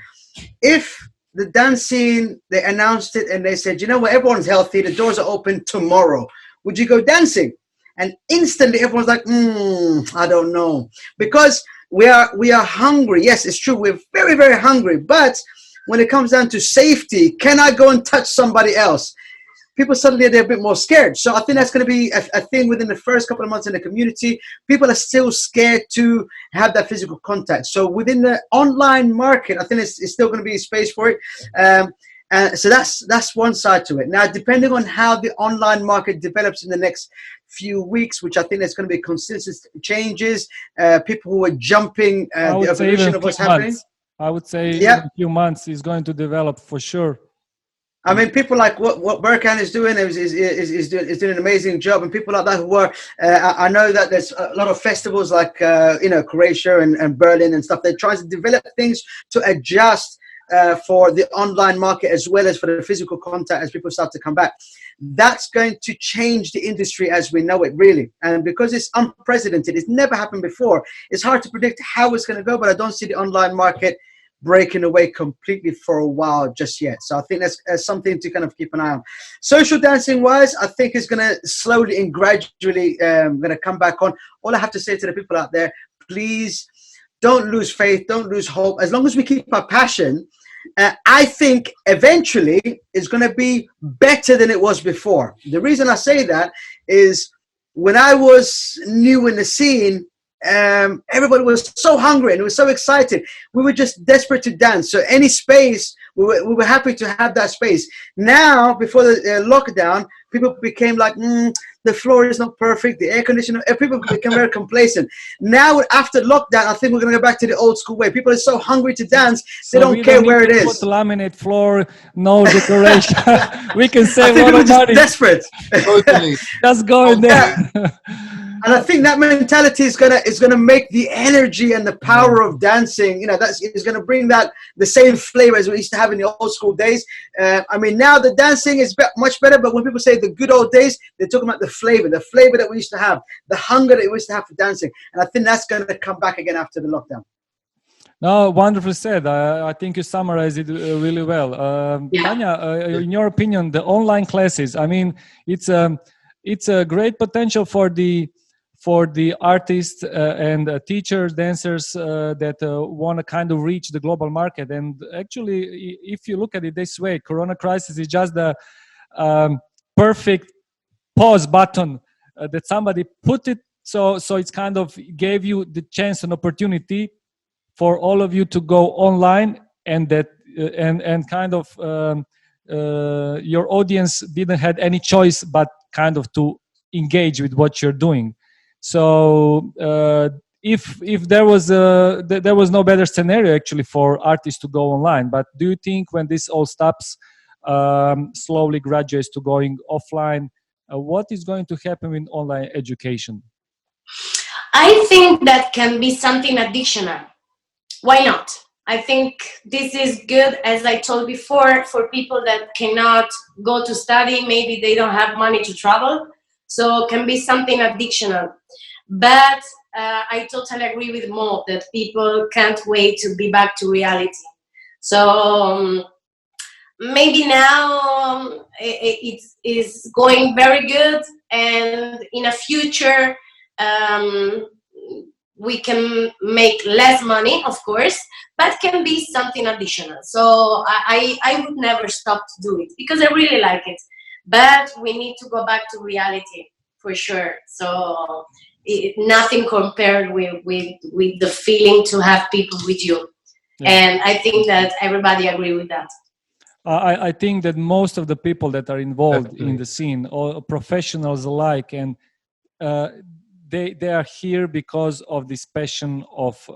if the dance scene, they announced it and they said, you know what, everyone's healthy, the doors are open tomorrow, would you go dancing? And instantly everyone's like, I don't know. Because we are hungry. Yes, it's true. We're very, very hungry. But when it comes down to safety, can I go and touch somebody else? People suddenly, they're a bit more scared. So I think that's going to be a thing within the first couple of months in the community. People are still scared to have that physical contact. So within the online market, I think it's still going to be space for it. So that's one side to it. Now, depending on how the online market develops in the next few weeks, which I think there's going to be consistent changes, people who are jumping the evolution of what's happening. I would say in a few months is going to develop for sure. I mean, people like what Berkan is doing is doing an amazing job, and people like that who are. I know that there's a lot of festivals like Croatia and Berlin and stuff. They're trying to develop things to adjust for the online market as well as for the physical contact as people start to come back. That's going to change the industry as we know it, really. And because it's unprecedented, it's never happened before. It's hard to predict how it's going to go, but I don't see the online market breaking away completely for a while just yet. So I think that's something to kind of keep an eye on. Social dancing wise, I think is going to slowly and gradually going to come back on. All I have to say to the people out there, please don't lose faith, don't lose hope. As long as we keep our passion, I think eventually it's going to be better than it was before. The reason I say that is when I was new in the scene, everybody was so hungry and we were so excited. We were just desperate to dance. So any space, we were happy to have that space. Now, before the lockdown, people became like, the floor is not perfect, the air conditioner, people became very complacent. Now, after lockdown, I think we're going to go back to the old school way. People are so hungry to dance, they don't care where it is. Put laminate floor, no decoration. We can save a lot of money. Desperate. Totally. That's going there. And I think that mentality is gonna make the energy and the power of dancing. Is gonna bring that the same flavor as we used to have in the old school days. I mean, now the dancing is much better. But when people say the good old days, they're talking about the flavor that we used to have, the hunger that we used to have for dancing. And I think that's gonna come back again after the lockdown. No, wonderfully said. I think you summarized it really well. Tanya, in your opinion, the online classes, I mean, it's a great potential for the artists and teachers, dancers that want to kind of reach the global market. And actually, if you look at it this way, Corona crisis is just the perfect pause button that somebody put it. So it's kind of gave you the chance and opportunity for all of you to go online, and that and kind of your audience didn't have any choice but kind of to engage with what you're doing. So if there was no better scenario actually for artists to go online. But do you think when this all stops, slowly graduates to going offline, what is going to happen with online education? I think that can be something additional. Why not? I think this is good, as I told before, for people that cannot go to study. Maybe they don't have money to travel. So it can be something additional. But I totally agree with Mo that people can't wait to be back to reality. So maybe now it's going very good, and in a future we can make less money, of course, but can be something additional. So I would never stop to do it because I really like it. But we need to go back to reality for sure. So nothing compared with the feeling to have people with you. Yeah. And I think that everybody agree with that. I think that most of the people that are involved in the scene, all professionals alike, and they are here because of this passion of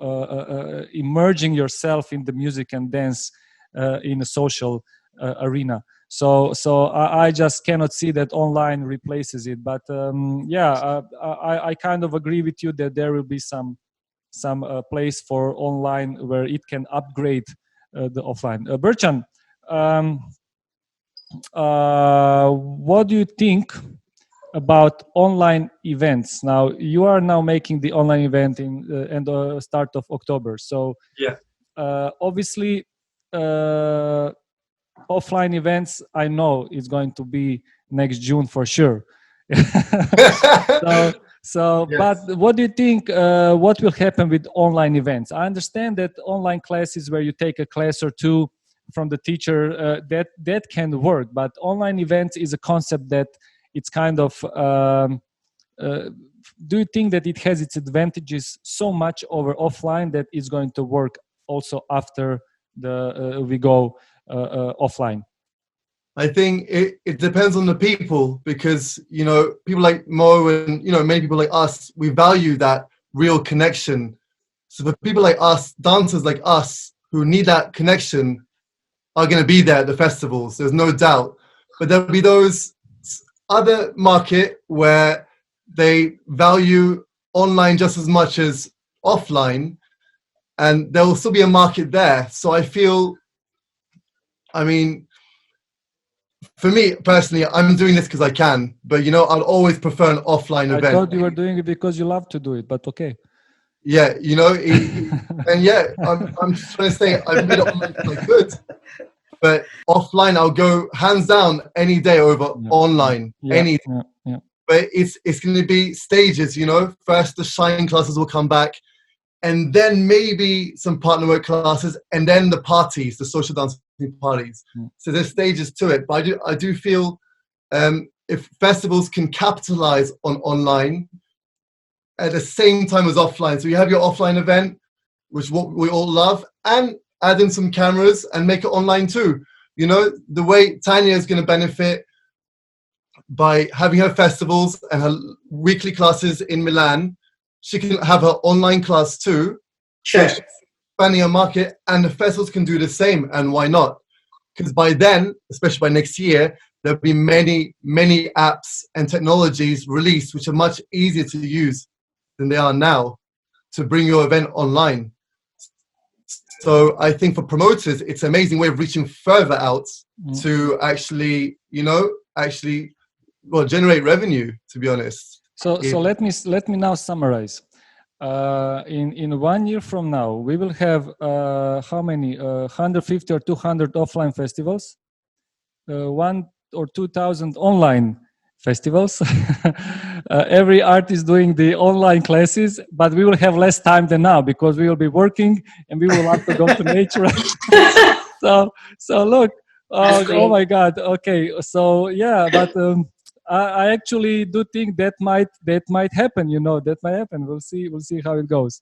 immersing yourself in the music and dance in a social arena. So I just cannot see that online replaces it. But I kind of agree with you that there will be some place for online where it can upgrade the offline. Berchan, what do you think about online events? Now you are now making the online event in the start of October. So yeah, obviously offline events, I know it's going to be next June for sure. So yes. But what do you think, what will happen with online events? I understand that online classes where you take a class or two from the teacher, that can work, but online events is a concept that it's kind of, do you think that it has its advantages so much over offline that it's going to work also after we go offline? I think it depends on the people, because, you know, people like Mo and, you know, many people like us, we value that real connection. So for people like us, dancers like us, who need that connection, are going to be there at the festivals. There's no doubt. But there'll be those other market where they value online just as much as offline, and there will still be a market there. So I feel, I mean, for me personally, I'm doing this because I can, but, you know, I'd always prefer an offline event. I thought you were doing it because you love to do it, but okay. Yeah, you know, and yeah, I'm just trying to say I've made it online because I could, but offline I'll go hands down any day over online, any day. Yeah. But it's going to be stages, you know. First the shine classes will come back, and then maybe some partner work classes, and then the parties, the social dancing parties. So there's stages to it. But I do feel if festivals can capitalize on online at the same time as offline, so you have your offline event, which is what we all love, and add in some cameras and make it online too. You know, the way Tanya is going to benefit by having her festivals and her weekly classes in Milan, she can have her online class too. Sure. So expanding her market, and the festivals can do the same. And why not? Because by then, especially by next year, there'll be many apps and technologies released which are much easier to use than they are now to bring your event online. So I think for promoters, it's an amazing way of reaching further out to actually, you know, generate revenue, to be honest. So let me now summarize. In 1 year from now, we will have how many 150 or 200 offline festivals, 1,000 or 2,000 online festivals. Every artist doing the online classes, but we will have less time than now because we will be working and we will have to go to nature. so look, oh my God. Okay, so yeah, but I actually do think that might happen. You know, that might happen. We'll see how it goes.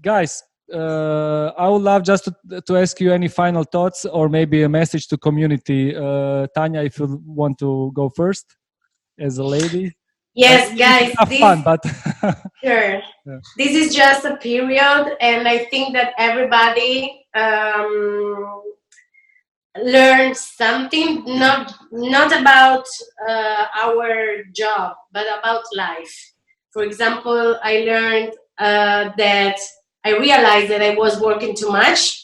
Guys, I would love just to ask you any final thoughts or maybe a message to community. Tanya, if you want to go first as a lady. Yes, guys. Fun, but sure. Yeah. This is just a period, and I think that everybody learn something, not about our job, but about life. For example, I learned that I realized that I was working too much,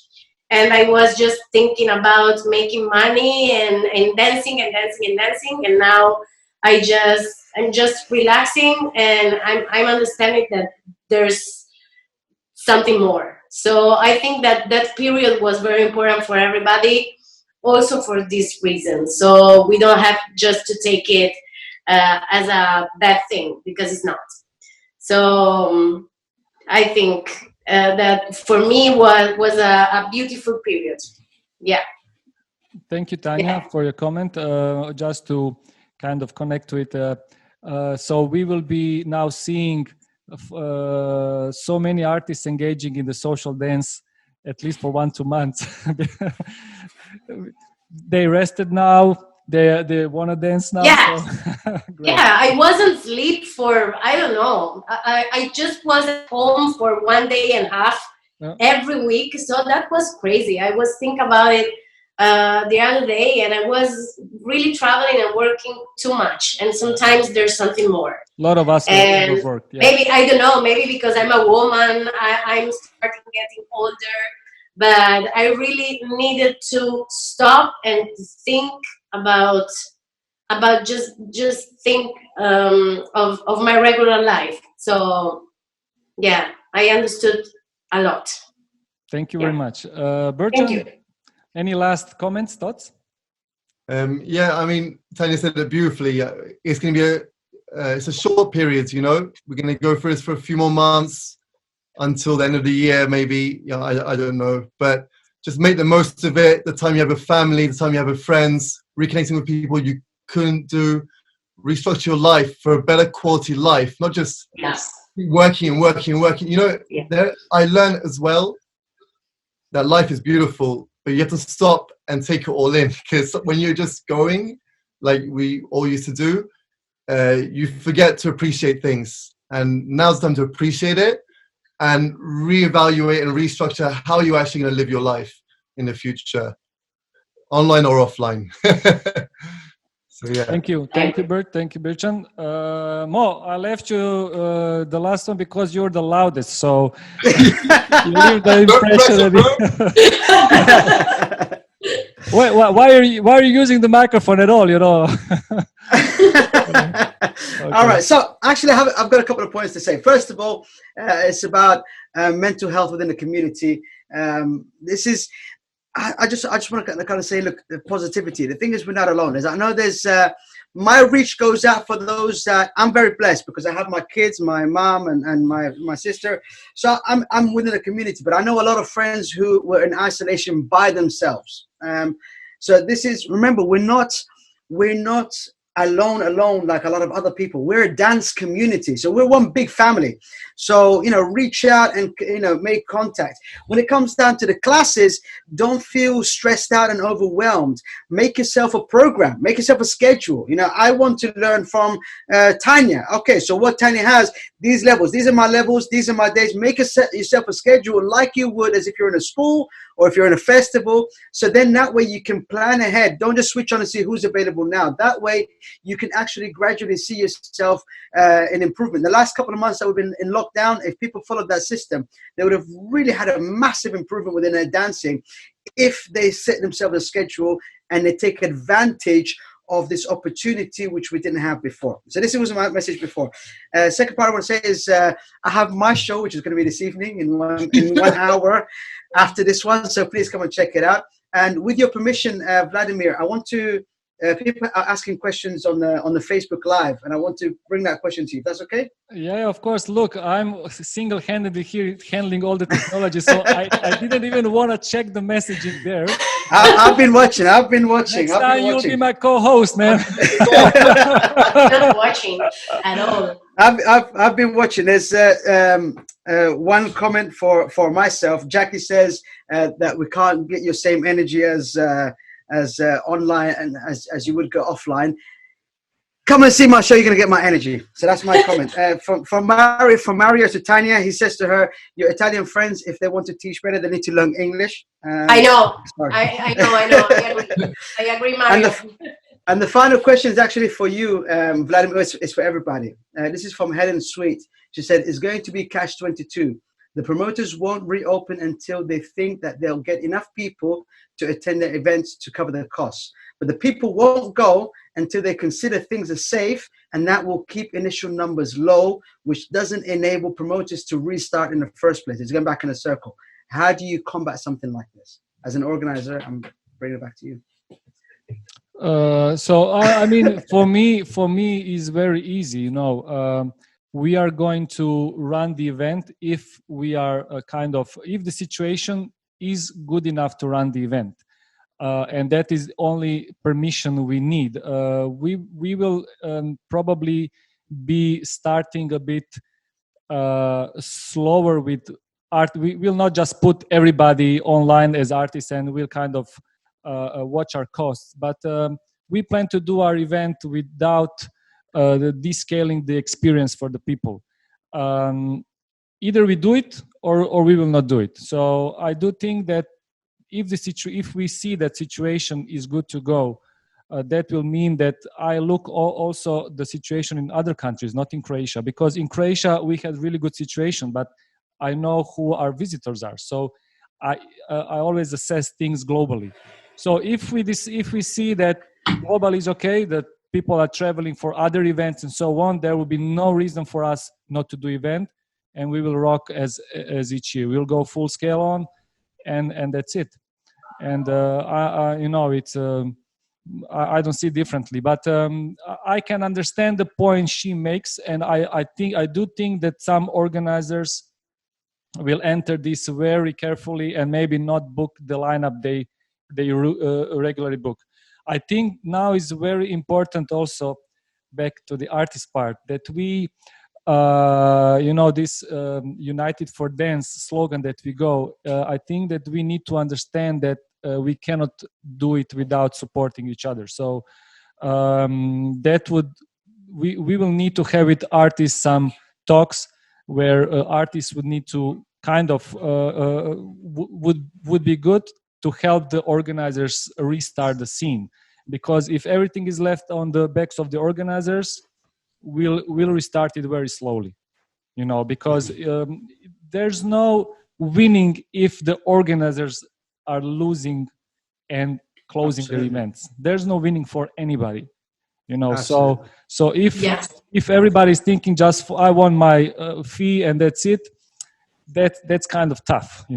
and I was just thinking about making money and dancing, and now I just I'm just relaxing, and I'm understanding that there's something more. So I think that that period was very important for everybody, also for this reason. So we don't have just to take it as a bad thing, because it's not. So I think that for me was a beautiful period. Yeah. Thank you, Tanya, for your comment. Just to kind of connect to it, so we will be now seeing so many artists engaging in the social dance, at least for 1-2 months. They rested now. They want to dance now. Yeah. So Yeah, I wasn't sleep for, I don't know. I just was at home for 1.5 days every week. So that was crazy. I was thinking about it the other day, and I was really traveling and working too much. And sometimes there's something more. A lot of us And overworked. Yeah. maybe, I don't know, maybe because I'm a woman, I'm starting getting older. But I really needed to stop and think about just think of my regular life. So yeah, I understood a lot. Thank you very much. Thank Bertrand, you. any last comments, thoughts? Yeah, I mean, Tanya said it beautifully. It's going to be it's a short period, you know. We're going to go through this for a few more months until the end of the year, maybe. Yeah, I don't know. But just make the most of it. The time you have with family, the time you have with friends, reconnecting with people you couldn't do, restructure your life for a better quality life, not just working and working and working. You know, I learned as well that life is beautiful, but you have to stop and take it all in, because when you're just going, like we all used to do, you forget to appreciate things. And now's the time to appreciate it and reevaluate and restructure how you're actually going to live your life in the future, online or offline. So yeah. Thank you, Bert. Thank you, Bertrand. Mo, I left you the last one because you're the loudest, so you leave the impression. Why are you using the microphone at all? You know. Okay. All right. So actually, I've got a couple of points to say. First of all, it's about mental health within the community. This is. I just want to kind of say, look, the positivity. The thing is, we're not alone. As I know, there's my reach goes out for those that I'm very blessed, because I have my kids, my mom, and my sister. So I'm within the community. But I know a lot of friends who were in isolation by themselves. So this is, remember, we're not alone like a lot of other people. We're a dance community, so we're one big family. So, you know, reach out and, you know, make contact. When it comes down to the classes, don't feel stressed out and overwhelmed. Make yourself a program, make yourself a schedule. You know, I want to learn from Tanya. Okay, so what Tanya has, these levels, these are my levels, these are my days. Make yourself a schedule like you would as if you're in a school or if you're in a festival. So then that way you can plan ahead. Don't just switch on and see who's available now. That way you can actually gradually see yourself in improvement. The last couple of months that we've been in lockdown, if people followed that system, they would have really had a massive improvement within their dancing if they set themselves a schedule and they take advantage of this opportunity which we didn't have before. So this was my message before. Second part I want to say is I have my show, which is going to be this evening in one hour after this one. So please come and check it out. And with your permission, Vladimir, I want to people are asking questions on the Facebook Live, and I want to bring that question to you. If that's okay? Yeah, of course. Look, I'm single-handedly here handling all the technology, so I didn't even want to check the messaging there. I've been watching. Next time you'll be my co-host, man. Not watching at all. I've been watching. There's one comment for myself. Jackie says that we can't get your same energy as online and as you would go offline. Come and see my show, you're going to get my energy. So that's my comment. From Mario to Tanya, he says to her, your Italian friends, if they want to teach better, they need to learn English. I know. I know. I agree, Mario. And the final question is actually for you, Vladimir. It's for everybody. This is from Helen Sweet. She said, it's going to be catch-22. The promoters won't reopen until they think that they'll get enough people to attend their events to cover their costs. But the people won't go until they consider things are safe, and that will keep initial numbers low, which doesn't enable promoters to restart in the first place. It's going back in a circle. How do you combat something like this? As an organizer, I'm bringing it back to you. So I mean, for me, is very easy. You know, we are going to run the event if we are if the situation is good enough to run the event, and that is only permission we need. We will probably be starting a bit slower with art. We will not just put everybody online as artists, and we'll kind of watch our costs. But we plan to do our event without descaling the experience for the people. Either we do it or we will not do it. So I do think that if we see that situation is good to go, that will mean that I look also the situation in other countries, not in Croatia, because in Croatia we had really good situation, but I know who our visitors are. So I always assess things globally. So if we see that global is okay, that people are traveling for other events and so on, there will be no reason for us not to do event, and we will rock as each year. We'll go full scale on, and that's it. And it's. I don't see differently, but I can understand the point she makes, and I do think that some organizers will enter this very carefully and maybe not book the lineup they regularly book. I think now is very important also, back to the artist part, that we this United for Dance slogan that we go, I think that we need to understand that we cannot do it without supporting each other. So we will need to have with artists some talks where artists would need to kind of would be good to help the organizers restart the scene, because if everything is left on the backs of the organizers, we'll restart it very slowly, because there's no winning if the organizers are losing and closing Absolutely. their events. There's no winning for anybody, Absolutely. so if Yes. if everybody's thinking just I want my fee and that's it, that's kind of tough, I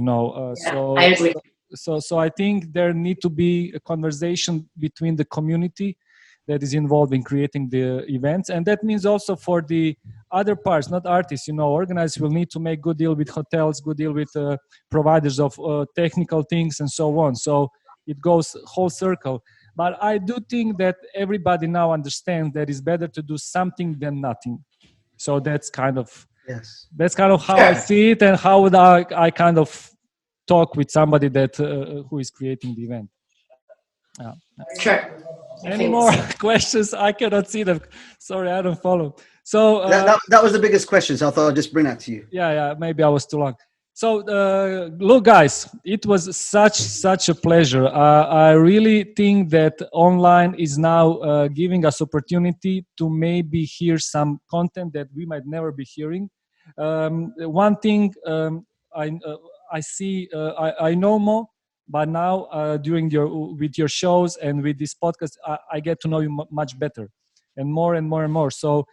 agree. so I think there need to be a conversation between the community that is involved in creating the events, and that means also for the other parts, not artists. Organizers will need to make good deal with hotels, good deal with providers of technical things and so on. So it goes whole circle. But I do think that everybody now understands that it's better to do something than nothing. So that's kind of Yes. how I see it, and how would I kind of talk with somebody that who is creating the event. Yeah. Sure. Any more questions? I cannot see them. Sorry, I don't follow. So That was the biggest question, so I thought I'd just bring that to you. yeah, maybe I was too long. So look, guys, it was such a pleasure. I really think that online is now giving us opportunity to maybe hear some content that we might never be hearing. One thing I see, I know more, but now during with your shows and with this podcast, I get to know you much better, and more and more and more. So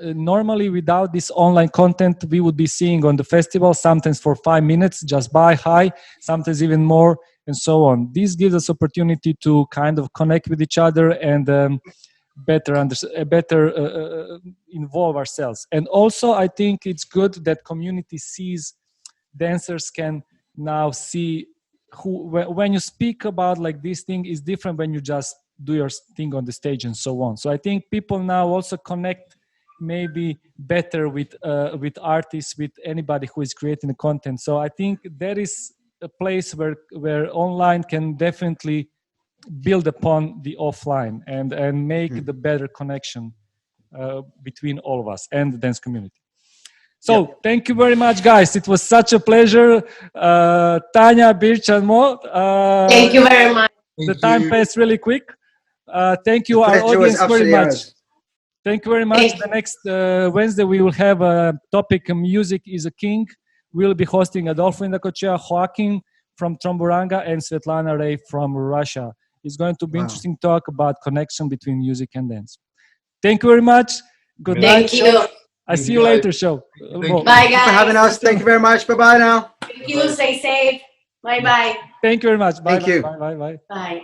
normally without this online content, we would be seeing on the festival sometimes for 5 minutes, just by hi, sometimes even more, and so on. This gives us opportunity to kind of connect with each other and better involve ourselves. And also I think it's good that community sees, dancers can now see when you speak about like this thing is different when you just do your thing on the stage and so on. So I think people now also connect maybe better with artists, with anybody who is creating the content. So I think there is a place where online can definitely build upon the offline and make the better connection between all of us and the dance community. So thank you very much, guys. It was such a pleasure. Tanya, Birch, and Mo. Thank you very much. The time passed really quick. Thank you, our audience, very much. Thank you very much. The next Wednesday, we will have a topic, Music is a King. We'll be hosting Adolfo Indacochea, Joaquin from Tromburanga, and Svetlana Ray from Russia. It's going to be Wow. interesting talk about connection between music and dance. Thank you very much. Good Thank night. you. I see you later, show. Thank you. Bye, Thank you for having guys. us. Thank you very much. Bye bye now. Thank you. Stay safe. Bye bye. Thank you very much. Bye. Thank you. Bye. Bye. Bye. Bye.